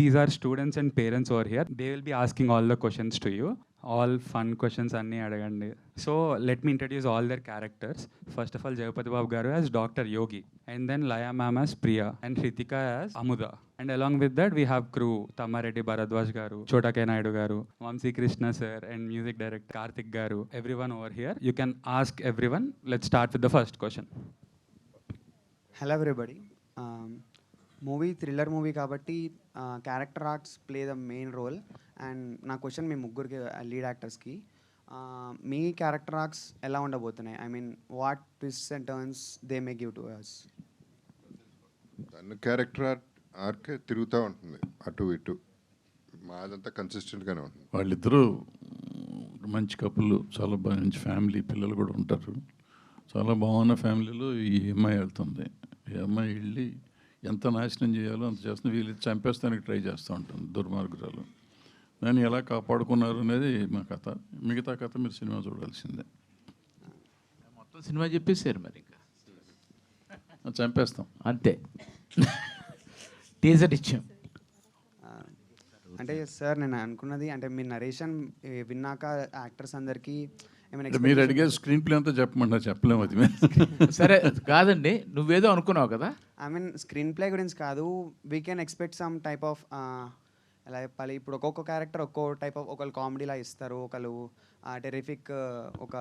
these are students and parents over here. They will be asking all the questions to you. All fun questions అన్నీ అడగండి. So let me introduce all their characters. First of all, Jagapati Babu garu as Dr. Yogi, and then Laya ma'am as Priya, and Hritika as Amuda. And along with that, we have crew Tamareddy Bharadwaj garu, Chota K Naidu garu, Vamsi Krishna sir, and music director Karthik garu. Everyone over here. You can ask everyone. Let's start with the first question. Hello everybody. Movie thriller movie కాబట్టి character arts play the main role. And నా question మీ ముగ్గురికి lead యాక్టర్స్కి, మీ character arts ఎలా ఉండబోతున్నాయి? I mean what twists and turns they may give to us? తన character RK తిరుగుతూ ఉంటుంది అటు ఇటు, మాదంతా కన్సిస్టెంట్గానే ఉంటుంది. వాళ్ళిద్దరూ మంచి కపుల్, చాలా మంచి ఫ్యామిలీ, పిల్లలు కూడా ఉంటారు. చాలా బాగున్న ఫ్యామిలీలో ఈ అమ్మాయి వెళ్తుంది. ఈ అమ్మాయి వెళ్ళి ఎంత నాశనం చేయాలో అంత చేస్తుంది. వీళ్ళు చంపేస్తానికి ట్రై చేస్తూ ఉంటుంది, దుర్మార్గురాలు. దాన్ని ఎలా కాపాడుకున్నారు అనేది మా కథ. మిగతా కథ మీరు సినిమా చూడాల్సిందే. మొత్తం సినిమా చెప్పేశారు, మరి ఇంకా చంపేస్తాం అంతే. టీజర్ ఇచ్చాం. అంటే సార్ నేను అనుకున్నది, అంటే మీ నరేషన్ విన్నాక యాక్టర్స్ అందరికీ మీరు అడిగే స్క్రీన్ ప్లే అంతా చెప్పమంటారు, చెప్పలేము అది. సరే కాదండి, నువ్వేదో అనుకున్నావు కదా. ఐ మీన్ స్క్రీన్ ప్లే గురించి కాదు, we can expect some type of ఎలా చెప్పాలి, ఇప్పుడు ఒక్కొక్క క్యారెక్టర్ ఒక్కో టైప్ ఆఫ్, ఒకళ్ళు కామెడీలా ఇస్తారు, ఒకళ్ళు టెరిఫిక్ ఒక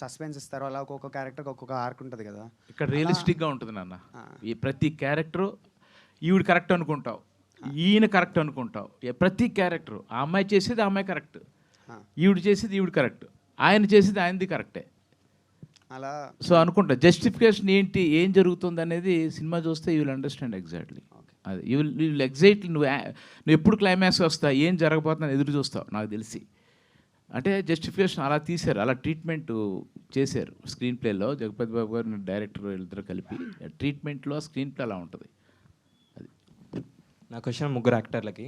సస్పెన్స్ ఇస్తారు, అలా ఒక్కొక్క క్యారెక్టర్కి ఒక్కొక్క ఆర్క్ ఉంటుంది కదా. ఇక్కడ రియలిస్టిక్గా ఉంటుంది నాన్న. ఈ ప్రతి క్యారెక్టరు ఈవిడ కరెక్ట్ అనుకుంటావు, ఈయన కరెక్ట్ అనుకుంటావు. ప్రతి క్యారెక్టరు ఆ అమ్మాయి చేసేది ఆ అమ్మాయి కరెక్ట్, ఈవిడ చేసేది ఈవిడ కరెక్ట్, ఆయన చేసేది ఆయనది కరెక్టే. అలా సో అనుకుంటా జస్టిఫికేషన్ ఏంటి, ఏం జరుగుతుంది అనేది సినిమా చూస్తే యూ విల్ అండర్స్టాండ్ ఎగ్జాక్ట్లీ. అది యూ విల్ ఎగ్జాక్ట్లీ నువ్వు ఎప్పుడు క్లైమాక్స్ వస్తావు, ఏం జరగబోతుందని ఎదురు చూస్తావు నాకు తెలిసి. అంటే జస్టిఫికేషన్ అలా తీశారు, అలా ట్రీట్మెంట్ చేశారు స్క్రీన్ ప్లేలో. జగపతి బాబు గారు డైరెక్టర్ వీళ్ళిద్దరూ కలిపి ట్రీట్మెంట్లో స్క్రీన్ ప్లే అలా ఉంటుంది. అది నా క్వశ్చన్ ముగ్గురు యాక్టర్లకి.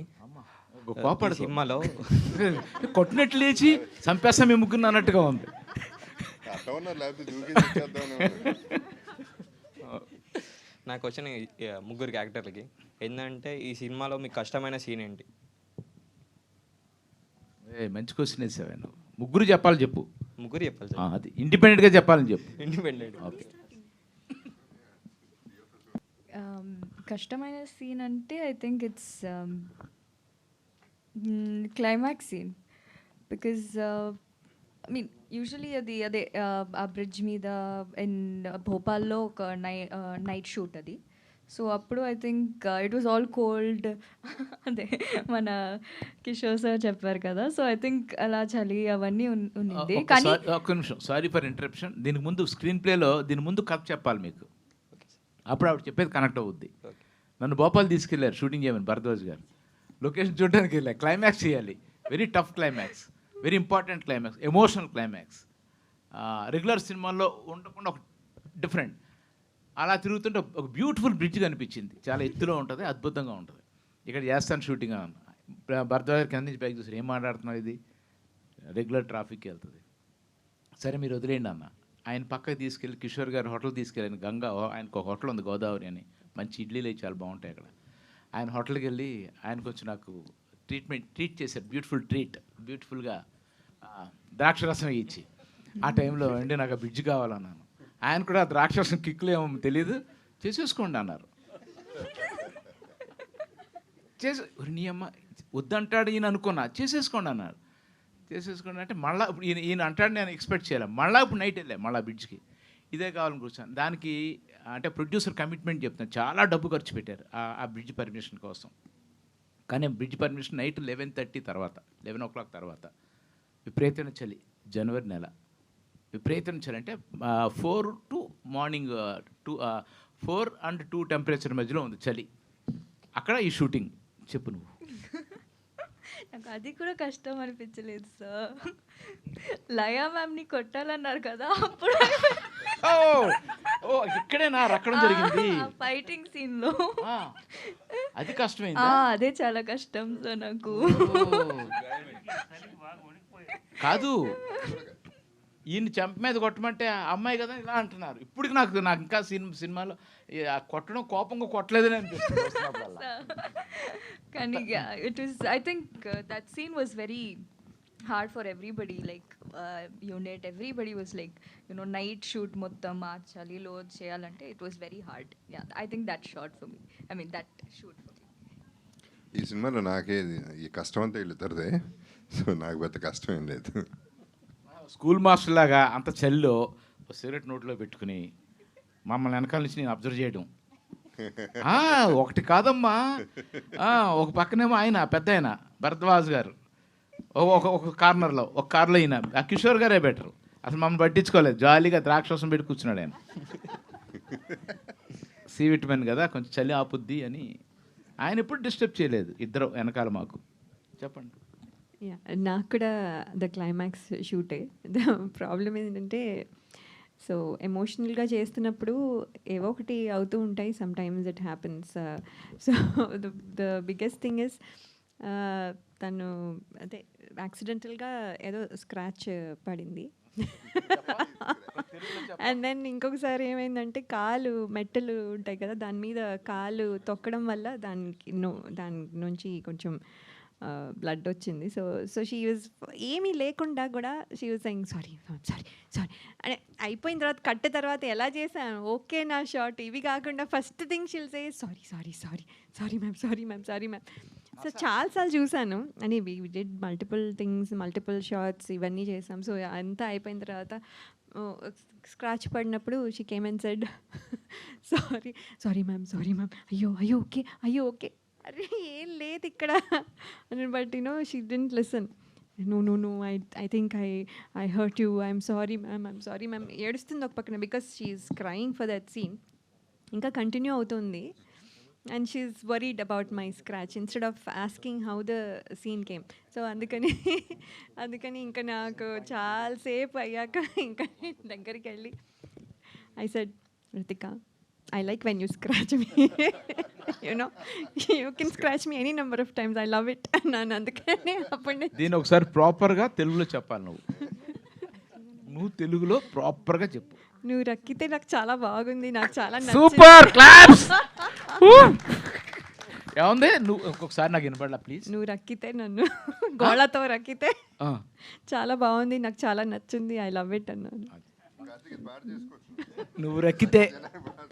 కోపడు సినిమాలో కొట్టినట్లు లేచి చంపేస్తా మీ ముగ్గురు అన్నట్టుగా ఉంది. నా క్వశ్చన్ ముగ్గురికి యాక్టర్లకి ఏంటంటే, ఈ సినిమాలో మీకు కష్టమైన సీన్ ఏంటి? మంచి క్వశ్చన్ వేసావు నువ్వు. ముగ్గురు చెప్పాలి, చెప్పు. ముగ్గురు చెప్పాలి సార్. అది ఇండిపెండెంట్గా చెప్పాలని చెప్పు. ఇండిపెండెంట్. ఓకే. కష్టమైన సీన్ అంటే I think it's climax scene. Because I mean usually అది అదే ఆ బ్రిడ్జ్ మీద ఇన్ భోపాల్లో ఒక నైట్ షూట్ అది. సో అప్పుడు I think it was all cold. అదే మన కిషోర్ సార్ చెప్పారు కదా. సో ఐ థింక్ అలా చలి అవన్నీ ఉంది. కానీ ఒక్క నిమిషం, సారీ ఫర్ ఇంటరప్షన్. దీనికి ముందు స్క్రీన్ ప్లేలో దీని ముందు కథ చెప్పాలి మీకు, అప్పుడు ఆవిడ చెప్పేది కనెక్ట్ అవుద్ది. నన్ను భోపాల్ తీసుకెళ్ళారు షూటింగ్ చేయమని భరద్వాజ్ గారు. లొకేషన్ చూడడానికి వెళ్ళారు, క్లైమాక్స్ చేయాలి. Very tough climax, very important climax, emotional climax. Regular సినిమాల్లో ఉండకుండా ఒక డిఫరెంట్. అలా తిరుగుతుంటే ఒక బ్యూటిఫుల్ బ్రిడ్జ్ కనిపించింది, చాలా ఎత్తులో ఉంటుంది, అద్భుతంగా ఉంటుంది. ఇక్కడ చేస్తాను షూటింగ్ అన్న భరద్వాజ్ గారు కింద నుంచి పైకి చూసారు, ఏం మాట్లాడుతున్నావు, ఇది రెగ్యులర్ ట్రాఫిక్కి వెళ్తుంది. సరే మీరు వదిలేయండి అన్న. ఆయన పక్కకి తీసుకెళ్ళి కిషోర్ గారు హోటల్ తీసుకెళ్ళాను. గంగా ఆయనకు ఒక హోటల్ ఉంది, గోదావరి అని, మంచి ఇడ్లీలు అవి చాలా బాగుంటాయి అక్కడ. ఆయన హోటల్కి వెళ్ళి ఆయనకు వచ్చి నాకు ట్రీట్ చేశారు, బ్యూటిఫుల్గా ద్రాక్షరసం ఇచ్చి. ఆ టైంలో అండి నాకు ఆ బ్రిడ్జ్ కావాలన్నాను. ఆయన కూడా ఆ ద్రాక్షరసం కిక్కులు ఏమో తెలియదు, చేసేసుకోండి అన్నారు. నీ అమ్మ వద్దంటాడు ఈయన అనుకున్నా, చేసేసుకోండి అన్నారు. చేసేసుకోండి అంటే మళ్ళీ ఇప్పుడు ఈయన అంటాడు, నేను ఎక్స్పెక్ట్ చేయలేం. మళ్ళీ ఇప్పుడు నైట్ వెళ్ళా మళ్ళీ బ్రిడ్జ్కి, ఇదే కావాలని కూర్చొని. దానికి అంటే ప్రొడ్యూసర్ కమిట్మెంట్ చెప్తాను, చాలా డబ్బు ఖర్చు పెట్టారు ఆ బ్రిడ్జ్ పర్మిషన్ కోసం. కానీ బ్రిడ్జ్ పర్మిషన్ నైట్ 11:30 తర్వాత, 11 o'clock తర్వాత విపరీతమైన చలి, జనవరి నెల. విపరీతమైన చలి అంటే 4 to మార్నింగ్ 4 and 2 టెంపరేచర్ మధ్యలో ఉంది చలి. అక్కడ ఈ షూటింగ్. చెప్పు నువ్వు. నాకు అది కూడా కష్టం అనిపించలేదు సార్. లయా మ్యామ్ని కొట్టాలన్నారు కదా, అప్పుడు ఇక్కడేనా రక్కడం జరిగింది ఫైటింగ్ సీన్లో. అది కష్టమైంది. అదే చాలా కష్టం సార్ నాకు. కాదు ఈయన చెంప మీద కొట్టమంటే ఆ అమ్మాయి కదా ఇలా అంటున్నారు. ఇప్పటికి నాకు ఇంకా సినిమాలో ఆ కొట్టడం కోపంగా కొట్టలేదని అనిపిస్తుంది చూస్తున్నప్పుడల్లా. కానీ it was, I think that scene was very hard for everybody, like unit, everybody was like, you know, night shoot మొత్తం మార్చాలి, లోడ్ చేయాలంటే it was very hard. Yeah, I think that shot for me, I mean that shoot for me. ఈ సినిమాలో నాకే ఈ కష్టం అంతా వీళ్ళిద్దరిదే, so నాకు పెద్ద కష్టం ఏం లేదు. స్కూల్ మాస్టర్ లాగా అంత చలిలో సిగరెట్ నోట్లో పెట్టుకుని మమ్మల్ని వెనకాల నుంచి నేను అబ్జర్వ్ చేయడం. ఒకటి కాదమ్మా, ఒక పక్కనేమో ఆయన పెద్ద ఆయన భరద్వాజ్ గారు ఒక కార్నర్లో, ఒక కార్లో ఈయన, ఆ కిషోర్ గారే బెటరు. అసలు మమ్మల్ని పట్టించుకోలేదు, జాలీగా ద్రాక్షరసం పెట్టి కూర్చున్నాడు ఆయన. సి విటమిన్ కదా, కొంచెం చలి ఆపుద్ది అని ఆయన ఎప్పుడు డిస్టర్బ్ చేయలేదు. ఇద్దరు వెనకాల మాకు. చెప్పండి. యా, నాకు కూడా ద క్లైమాక్స్ షూటే. ద ప్రాబ్లం ఏంటంటే, సో ఎమోషనల్గా చేస్తున్నప్పుడు ఏవో ఒకటి అవుతూ ఉంటాయి. Some times it happens. So the biggest thing is, తను అదే యాక్సిడెంటల్గా ఏదో స్క్రాచ్ పడింది. అండ్ దెన్ ఇంకొకసారి ఏమైందంటే, కాలు మెట్టలు ఉంటాయి కదా, దాని మీద కాలు తొక్కడం వల్ల దాని నుంచి కొంచెం బ్లడ్ వచ్చింది. సో షీ వాజ్ ఏమీ లేకుండా కూడా she was saying sorry sorry sorry అంటే అయిపోయిన తర్వాత కట్టే తర్వాత ఎలా చేశాను, ఓకే నా షార్ట్ ఇవి కాకుండా first thing she'll say sorry sorry sorry sorry ma'am sorry ma'am sorry ma'am. So చాలాసార్లు చూశాను అని we did multiple things, multiple shorts ఇవన్నీ చేసాం. సో అంతా అయిపోయిన తర్వాత స్క్రాచ్ పడినప్పుడు she came and said sorry sorry ma'am sorry ma'am, అయ్యో అయ్యో ఓకే అయ్యో ఓకే, అరే ఏం లేదు ఇక్కడ అని. But you know she didn't listen. No I think I hurt you, I'm sorry ma'am ఏడుస్తుంది ఒక పక్కన, because she is crying for that scene. ఇంకా కంటిన్యూ అవుతుంది. And she's worried about my scratch instead of asking how the scene came. So అందుకని ఇంకా నాకు చాలాసేపు అయ్యాక ఇంకా దగ్గరికి వెళ్ళి I said, Ritika, I like when you scratch me. You know, you can scratch me any number of times. I love it. నన్ను అందుకని అప్పుడు దీన్ని ఒకసారి ప్రాపర్గా తెలుగులో చెప్పాలి. నువ్వు తెలుగులో ప్రాపర్గా చెప్పు. నువ్వు రక్కితే నాకు చాలా బాగుంది, నాకు చాలా సూపర్ క్లాప్స్. ఏముంది, నువ్వు ఒక్కొక్కసారి నాకు వినపడలా ప్లీజ్. నువ్వు రక్కితే, నన్ను గోళతో రక్కితే చాలా బాగుంది, నాకు చాలా నచ్చింది, ఐ లవ్ ఇట్ అన్నాను. నువ్వు రక్కితే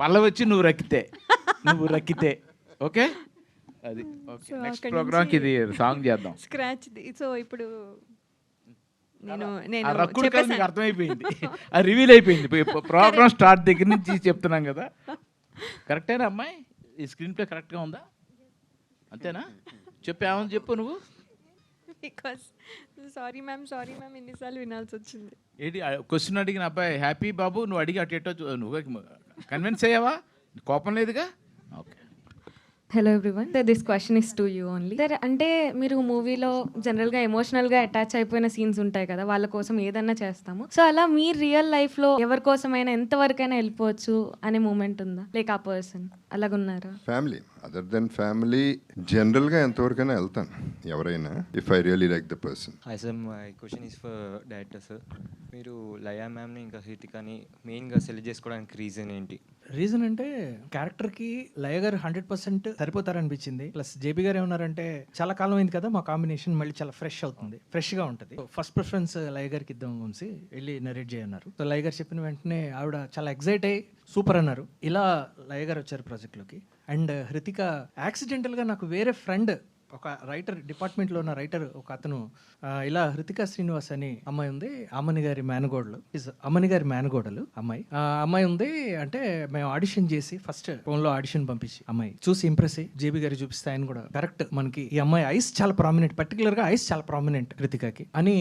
పల్ల వచ్చి నువ్వు రక్కితే ఓకే, అది ఓకే. నెక్స్ట్ ప్రోగ్రామ్కి ఇది సాంగ్ చేద్దాం, స్క్రాచ్. సో ఇప్పుడు నేను మీకు అర్థమైపోయింది, అది రివీల్ అయిపోయింది ప్రోగ్రామ్ స్టార్ట్ దగ్గర నుంచి చెప్తున్నాం కదా. కరెక్టేనా అమ్మాయి, ఈ స్క్రీన్ ప్లే కరెక్ట్గా ఉందా? అంతేనా? చెప్పు, ఏమని చెప్పు నువ్వు. బికాస్ సారీ మ్యామ్ ఎన్నిసార్లు వినాల్సి వచ్చింది. ఏంటి క్వశ్చన్ అడిగిన అబ్బాయి హ్యాపీ బాబు, నువ్వు అడిగి అటు ఎటో నువ్వు కన్విన్స్ అయ్యావా? కోపం లేదుగా? Okay. Hello everyone, this question is to you only. సరే, అంటే మీరు మూవీలో జనరల్గా ఎమోషనల్గా అటాచ్ అయిపోయిన సీన్స్ ఉంటాయి కదా, వాళ్ళ కోసం ఏదన్నా చేస్తాము. సో అలా మీ రియల్ లైఫ్లో ఎవరి కోసమైనా ఎంతవరకైనా వెళ్ళిపోవచ్చు అనే మూమెంట్ ఉందా? లైక్ ఆ పర్సన్ అలాగున్నారా? ఫ్యామిలీ, అదర్ దెన్ ఫ్యామిలీ జనరల్గా ఎంతవరకైనా వెళ్తాను ఎవరైనా, if I really like the person. Hi sir, my question is for director sir. మీరు లయా మ్యామ్ని ఇంకా హృతికాని మెయిన్గా సెలెక్ట్ చేసుకోవడానికి రీజన్ ఏంటి? రీజన్ అంటే క్యారెక్టర్కి లయ గారు 100% సరిపోతారనిపించింది. ప్లస్ జేబీ గారు ఏమన్నారంటే, చాలా కాలం అయింది కదా మా కాంబినేషన్, మళ్ళీ చాలా ఫ్రెష్గా ఉంటుంది. ఫస్ట్ ప్రిఫరెన్స్ లయ గారికి ఇద్దాం వంశీ, వెళ్ళి నరేట్ చేయన్నారు. సో లయ గారు చెప్పిన వెంటనే ఆవిడ చాలా ఎగ్జైట్ అయ్యి సూపర్ అన్నారు. ఇలా లయ గారు వచ్చారు ప్రాజెక్ట్లోకి. అండ్ హృతిక యాక్సిడెంటల్గా నాకు వేరే ఫ్రెండ్, ఒక రైటర్, డిపార్ట్మెంట్లో ఉన్న రైటర్ ఒక అతను, ఇలా హృతికా శ్రీనివాస్ అని అమ్మాయి ఉంది, అమ్మని గారి మేనగోడలు అమ్మాయి. అమ్మాయి ఉంది అంటే మేము ఆడిషన్ చేసి ఫస్ట్ ఫోన్లో ఆడిషన్ పంపించి అమ్మాయి చూసి ఇంప్రెస్ అయ్యి జేబీ గారి చూపిస్తే ఆయన కూడా కరెక్ట్, మనకి ఈ అమ్మాయి ఐస్ చాలా ప్రామినెంట్, పర్టికులర్గా ఐస్ చాలా ప్రామినెంట్ హృతికాకి అని,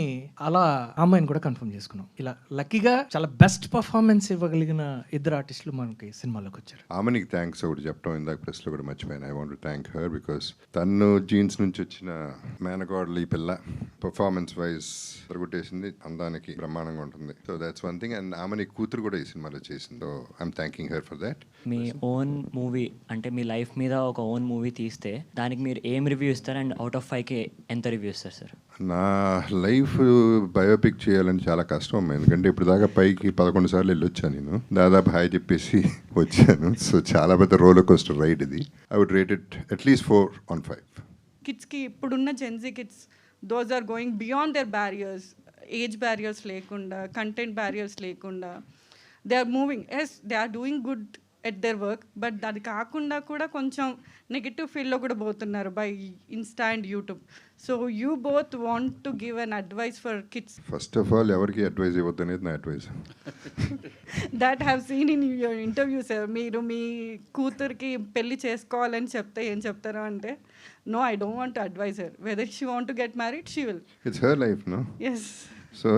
అలా అమ్మాయిని కూడా కన్ఫర్మ్ చేసుకున్నాం. ఇలా లక్కీగా చాలా బెస్ట్ పర్ఫార్మెన్స్ ఇవ్వగలిగిన ఇద్దరు ఆర్టిస్టులు మనకి సినిమాలోకి వచ్చారు. ఆమెనికి థ్యాంక్స్ ఒకటి చెప్పడం ఇందాక ప్రెస్లో కూడా మర్చిపోయాను. I want to thank her because తను జీన్స్ నుంచి వచ్చిన మేనకోడలు ఈ పిల్ల పర్ఫార్మెన్స్ వైజ్ కొట్టేసింది, అందానికి బ్రహ్మాండంగా ఉంటుంది. So that's one thing. And ఆమె కూతురు కూడా ఈ సినిమాలో చేసింది. So I'm thanking her for that. Me own movie అంటే మీ లైఫ్ మీద ఒక ఓన్ మూవీ తీస్తే దానికి మీరు ఏం రివ్యూ ఇస్తారు అండ్ అవుట్ ఆఫ్ 5కి ఎంత రివ్యూ ఇస్తారు సార్? నా లైఫ్ బయోపిక్ చేయాలని చాలా కష్టం అమ్మా, ఎందుకంటే ఇప్పుడు దాకా పైకి 11 సార్లు వెళ్ళొచ్చాను నేను, దాదాపు హాయ్ చెప్పేసి వచ్చాను. సో చాలా పెద్ద రోలర్ కోస్టర్ రైడ్ ఇది. I would rate it at least 4/5. కిడ్స్కి ఇప్పుడున్న Gen Z kids those are going beyond their barriers, age barriers లేకుండా, కంటెంట్ బ్యారియర్స్ లేకుండా they are moving. Yes, they are doing good at their work, but అది కాకుండా కూడా కొంచెం negative ఫీల్డ్లో కూడా పోతున్నారు by Insta and YouTube. So you both want to give an advice for kids? First of all ఎవరికి advice ఇవ్వద్దు అనేది నా advice. That have seen in your interview sir. మీరు మీ కూతురికి పెళ్లి చేసుకోవాలని చెప్తే ఏం చెప్తారు అంటే, no, I don't want to advise her. Whether she want to get married, she will. It's her life, no? Yes. So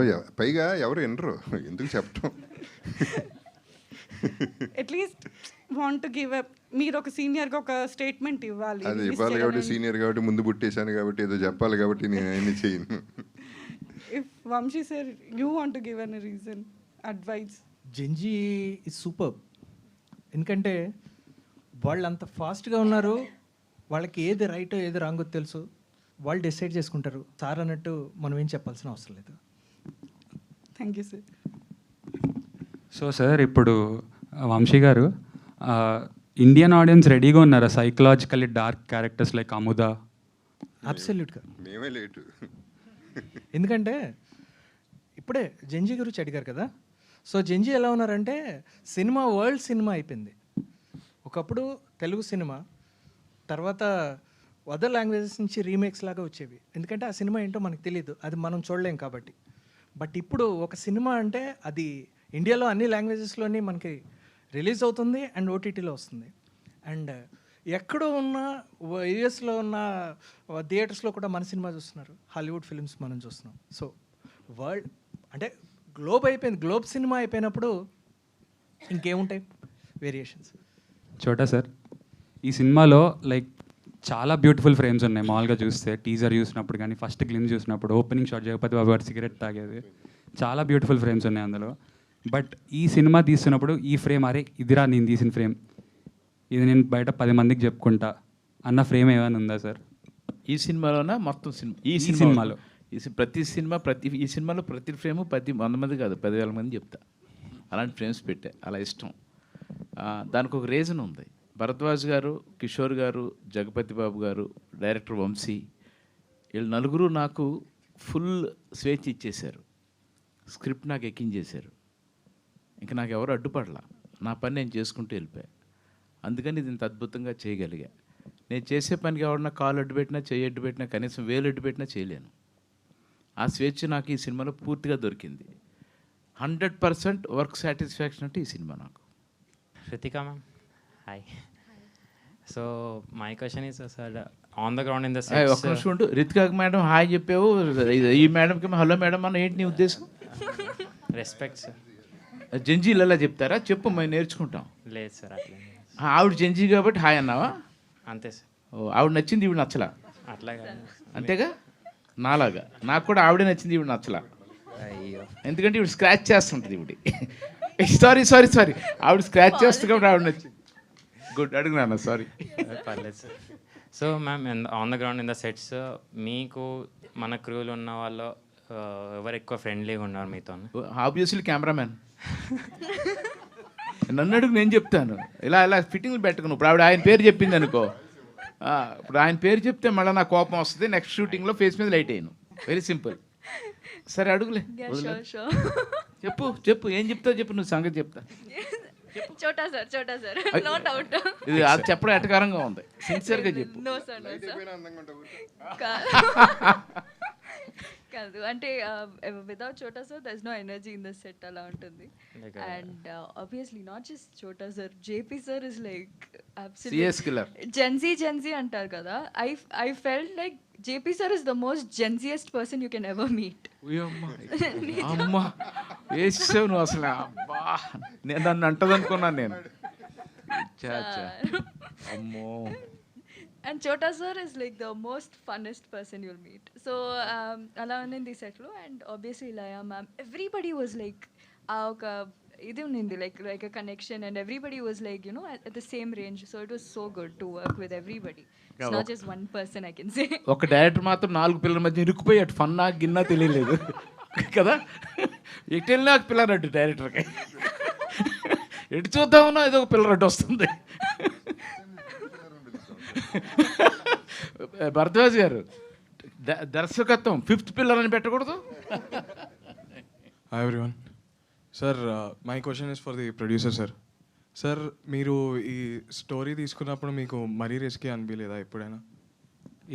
పైగా ఎవరు వినరు, ఎందుకు చెప్పటం. At least want to give up. మీరు ఒక సీనియర్గా ఒక స్టేట్మెంట్ ఇవ్వాలి. అది ఇవ్వాలి కాబట్టి, సీనియర్ కాబట్టి, ముందు పుట్టేశాను కాబట్టి, ఏదో చెప్పాలి కాబట్టి నేను అన్ని చేయను. If Vamshi sir you want to give an reason, advice. Gen Z is super. ఎందుకంటే వాళ్ళు అంత ఫాస్ట్గా ఉన్నారు, వాళ్ళకి ఏది రైటో ఏది రాంగో తెలుసు, వాళ్ళు డిసైడ్ చేసుకుంటారు. సార్ అన్నట్టు మనం ఏం చెప్పాల్సిన అవసరం లేదు. Thank you sir. So sir, ఇప్పుడు వంశీ గారు, ఇండియన్ ఆడియన్స్ రెడీగా ఉన్నారా psychologically dark characters like Amuda? అబ్సల్యూట్గా మేమే లేటు. ఎందుకంటే ఇప్పుడే జెన్జీ గురించి అడిగారు కదా. సో జెన్జీ ఎలా ఉన్నారంటే, సినిమా వరల్డ్ సినిమా అయిపోయింది. ఒకప్పుడు తెలుగు సినిమా, తర్వాత అదర్ లాంగ్వేజెస్ నుంచి రీమేక్స్ లాగా వచ్చేవి. ఎందుకంటే ఆ సినిమా ఏంటో మనకు తెలియదు, అది మనం చూడలేం కాబట్టి. బట్ ఇప్పుడు ఒక సినిమా అంటే అది ఇండియాలో అన్ని లాంగ్వేజెస్లోని మనకి రిలీజ్ అవుతుంది అండ్ ఓటీటీలో వస్తుంది. అండ్ ఎక్కడో ఉన్న యూఎస్లో ఉన్న థియేటర్స్లో కూడా మన సినిమా చూస్తున్నారు, హాలీవుడ్ ఫిల్మ్స్ మనం చూస్తున్నాం. సో వరల్డ్ అంటే గ్లోబ్ అయిపోయింది. గ్లోబ్ సినిమా అయిపోయినప్పుడు ఇంకేముంటాయి వేరియేషన్స్. చోటా సార్, ఈ సినిమాలో లైక్ చాలా బ్యూటిఫుల్ ఫ్రేమ్స్ ఉన్నాయి. మామూలుగా చూస్తే టీజర్ చూసినప్పుడు కానీ, ఫస్ట్ గ్లిమ్స్ చూసినప్పుడు, ఓపెనింగ్ షాట్ జగపతి బాబు గారు సిగరెట్ తాగేది, చాలా బ్యూటిఫుల్ ఫ్రేమ్స్ ఉన్నాయి అందులో. బట్ ఈ సినిమా తీస్తున్నప్పుడు ఈ ఫ్రేమ్, అరే ఇదిరా నేను తీసిన ఫ్రేమ్, ఇది నేను బయట 10 మందికి చెప్పుకుంటా అన్న ఫ్రేమ్ ఏమైనా ఉందా సార్ ఈ సినిమాలోనా? మొత్తం సినిమా, ఈ సినిమాలో ప్రతి సినిమా, ఈ సినిమాలో ప్రతి ఫ్రేము 100 మంది కాదు 10,000 మంది చెప్తా. అలాంటి ఫ్రేమ్స్ పెట్టా, అలా ఇష్టం. దానికి ఒక రీజన్ ఉంది. భరద్వాజ్ గారు, కిషోర్ గారు, జగపతి బాబు గారు, డైరెక్టర్ వంశీ, వీళ్ళు నలుగురు నాకు ఫుల్ స్వేచ్ఛ ఇచ్చేశారు. స్క్రిప్ట్ నాకు ఎక్కించేశారు. ఇంకా నాకు ఎవరు అడ్డుపడలా, నా పని నేను చేసుకుంటూ వెళ్ళిపోయా. అందుకని ఇది ఇంత అద్భుతంగా చేయగలిగా. నేను చేసే పనికి ఎవరన్నా కాలు అడ్డు పెట్టినా, చేయి అడ్డు పెట్టినా, కనీసం వేలు అడ్డు పెట్టినా చేయలేను. ఆ స్వేచ్ఛ నాకు ఈ సినిమాలో పూర్తిగా దొరికింది. 100% వర్క్ సాటిస్ఫాక్షన్ అంటే ఈ సినిమా నాకు. Ritika ma'am, hi. So my question is, sir, on the ground in the sets. ఒక్క నిమిషం ఉండు. రితికా మేడం హాయ్ చెప్పావు, ఈ మేడంకి హలో మేడం అన్న, ఏంటి నీ ఉద్దేశం? Respect sir. జంజీలు ఎలా చెప్తారా? చెప్పు, మేము నేర్చుకుంటాం. లేదు సార్, అట్లా ఆవిడ జంజీ కాబట్టి హాయ్ అన్నావా? అంతే సార్. ఆవిడ నచ్చింది, ఈవిడ నచ్చలా? అట్లాగా అంతేగా, నాలాగా నాకు కూడా ఆవిడే నచ్చింది, ఈవిడ నచ్చలా. అయ్యో, ఎందుకంటే ఈవిడ స్క్రాచ్ చేస్తుంటుంది. ఈవిడ సారీ ఆవిడ స్క్రాచ్ చేస్తుంది కాబట్టి ఆవిడ నచ్చింది. గుడ్, అడుగునా? సారీ, పర్లేదు sir. So ma'am, on the ground in the sets మీకు మన క్రూలు ఉన్న వాళ్ళు ఎవరు ఎక్కువ ఫ్రెండ్లీగా ఉన్నారు మీతో? Obviously cameraman. నన్ను అడుగు, నేను చెప్తాను. ఇలా ఫిట్టింగ్లు పెట్టుకుని, ఇప్పుడు ఆవిడ ఆయన పేరు చెప్పింది అనుకో, ఇప్పుడు ఆయన పేరు చెప్తే మళ్ళీ నాకు కోపం వస్తుంది. నెక్స్ట్ షూటింగ్లో ఫేస్ మీద లైట్ అయ్యాను. Very simple. సరే అడుగులే, చెప్పు ఏం చెప్తావు చెప్పు, నువ్వు సంగతి చెప్తా. చోటా సార్, నో డౌట్. ఇది అది చెప్పడం ఎటకారంగా ఉంది, సిన్సియర్గా చెప్పు. No sir. కాదు అంటే without Chota sir there is no energy in the set, అలా ఉంటుంది. And obviously not just Chota sir, JP sir is like absolute Gen Z అంటారు కదా. I felt like JP sir is the most genziest person you can ever meet. అమ్మా వేసావు నువ్వు అసలు. అబ్బా, నేను నన్ను అంటదనుకున్నాను నేను. అమ్మో, And Chota sir is like the most funnest person you'll meet. So అలా ఉన్నింది సెట్లో. And obviously Laya ma'am everybody was like ఒక ఇది ఉన్నింది like a connection and everybody was like you know at the same range. So it was so good to work with everybody. It's not just one person I can say. ఒక director మాత్రం 4 పిల్లల మధ్య ఇరుక్కుపోయి అటు ఫన్నా గిన్నా తెలియలేదు కదా. ఎటు వెళ్ళినా పిల్లనట్టు డైరెక్టర్కి, ఎటు చూద్దామన్నా ఏదో ఒక పిల్లనట్టు వస్తుంది. భరద్వాజ్ గారు దర్శకత్వం 5th పిల్లర్ అని పెట్టకూడదు. Hi everyone. Sir my question is for the producer sir. Sir మీరు ఈ స్టోరీ తీసుకున్నప్పుడు మీకు మరీ రిస్కీ అనిపించలేదా ఎప్పుడైనా?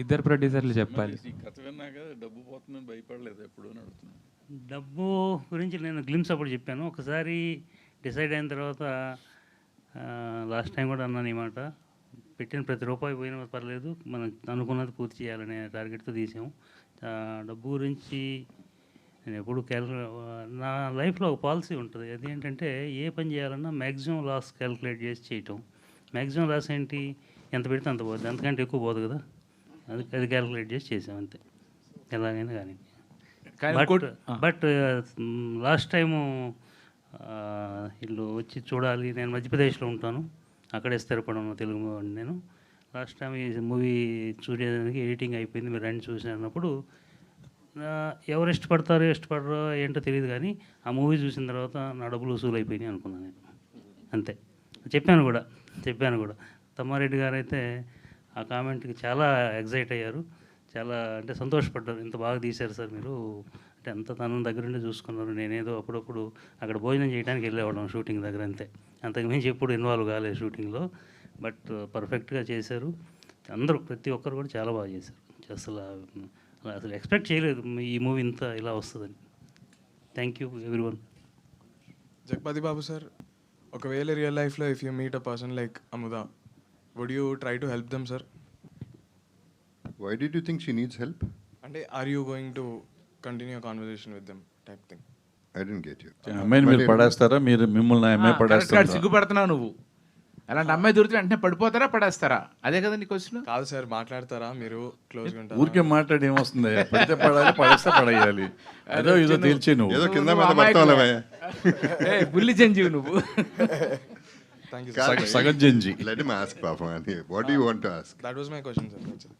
ఇద్దరు ప్రొడ్యూసర్లు చెప్పాలి. ఈ కథ విన్నాక డబ్బు పోతుందని భయపడలేదు ఎప్పుడు అని అడుగుతున్నాను. డబ్బు గురించి నేను గ్లిమ్స్ అప్పుడు చెప్పాను. ఒకసారి డిసైడ్ అయిన తర్వాత లాస్ట్ టైం కూడా అన్నాను ఈ మాట, పెట్టిన ప్రతి రూపాయి పోయినా పర్లేదు, మనం అనుకున్నది పూర్తి చేయాలనే టార్గెట్తో తీసాము. డబ్బు గురించి నేను ఎప్పుడు నా లైఫ్లో ఒక పాలసీ ఉంటుంది. అది ఏంటంటే ఏ పని చేయాలన్నా మ్యాక్సిమం లాస్ క్యాలిక్యులేట్ చేసి చేయటం. మ్యాక్సిమం లాస్ ఏంటి, ఎంత పెడితే అంత పోద్ది, అంతకంటే ఎక్కువ పోదు కదా, అది క్యాలిక్యులేట్ చేసి చేసాం అంతే, ఎలాగైనా కానీ. బట్ లాస్ట్ టైము వీళ్ళు వచ్చి చూడాలి, నేను మధ్యప్రదేశ్లో ఉంటాను, అక్కడే స్థిరపడి ఉన్న తెలుగు నేను. లాస్ట్ టైం ఈ మూవీ చూడడానికి ఎడిటింగ్ అయిపోయింది, మీరు రండి చూసినప్పుడు ఎవరు ఇష్టపడరో ఏంటో తెలియదు, కానీ ఆ మూవీ చూసిన తర్వాత నా డబ్బులు వసూలు అయిపోయినాయి అనుకున్నాను నేను, అంతే. చెప్పాను కూడా. తమ్మారెడ్డి గారు అయితే ఆ కామెంట్కి చాలా ఎగ్జైట్ అయ్యారు, చాలా అంటే సంతోషపడ్డారు. ఇంత బాగా తీశారు సార్ మీరు, అంటే అంత తన దగ్గరుండి చూసుకున్నారు. నేనేదో అప్పుడప్పుడు అక్కడ భోజనం చేయడానికి వెళ్ళేవాళ్ళం షూటింగ్ దగ్గర, అంతే. అంతకుమించి ఎప్పుడు ఇన్వాల్వ్ కాలేదు షూటింగ్లో. బట్ పర్ఫెక్ట్గా చేశారు అందరూ, ప్రతి ఒక్కరు కూడా చాలా బాగా చేశారు. అసలు ఎక్స్పెక్ట్ చేయలేదు ఈ మూవీ ఇంత ఇలా వస్తుందని. Thank you everyone. Jagapathi Babu sir, ఒకవేళ రియల్ లైఫ్లో if you meet a person like Amudha, would you try to help them sir? Why did you think she needs help? అంటే are you going to continue conversation with them type thing? I didn't get you. అమ్మాయిని మీరు పడేస్తారా, మీరు మిమ్మల్ని అమ్మాయి పడేస్తారా? సిగ్గుపడుతున్నావు నువ్వు. అలాంటి అమ్మాయి దొరికితే వెంటనే పడిపోతారా పడేస్తారా? అదే కదా నీ క్వశ్చన్. కాదు సార్, మాట్లాడతారా మీరు క్లోజ్గా ఉంటారా? ఊరికే మాట్లాడి ఏమొస్తుంది, పడితే పడాలి, పడేస్తే పడేయాలి, అదో ఏదో తేల్చి నువ్వు ఏదో కింద మీద పడతావులే. బుల్లి జంజీవి నువ్వు. సగం జంజి. Let him ask పాపం అని. What do you want to ask? That was my question sir.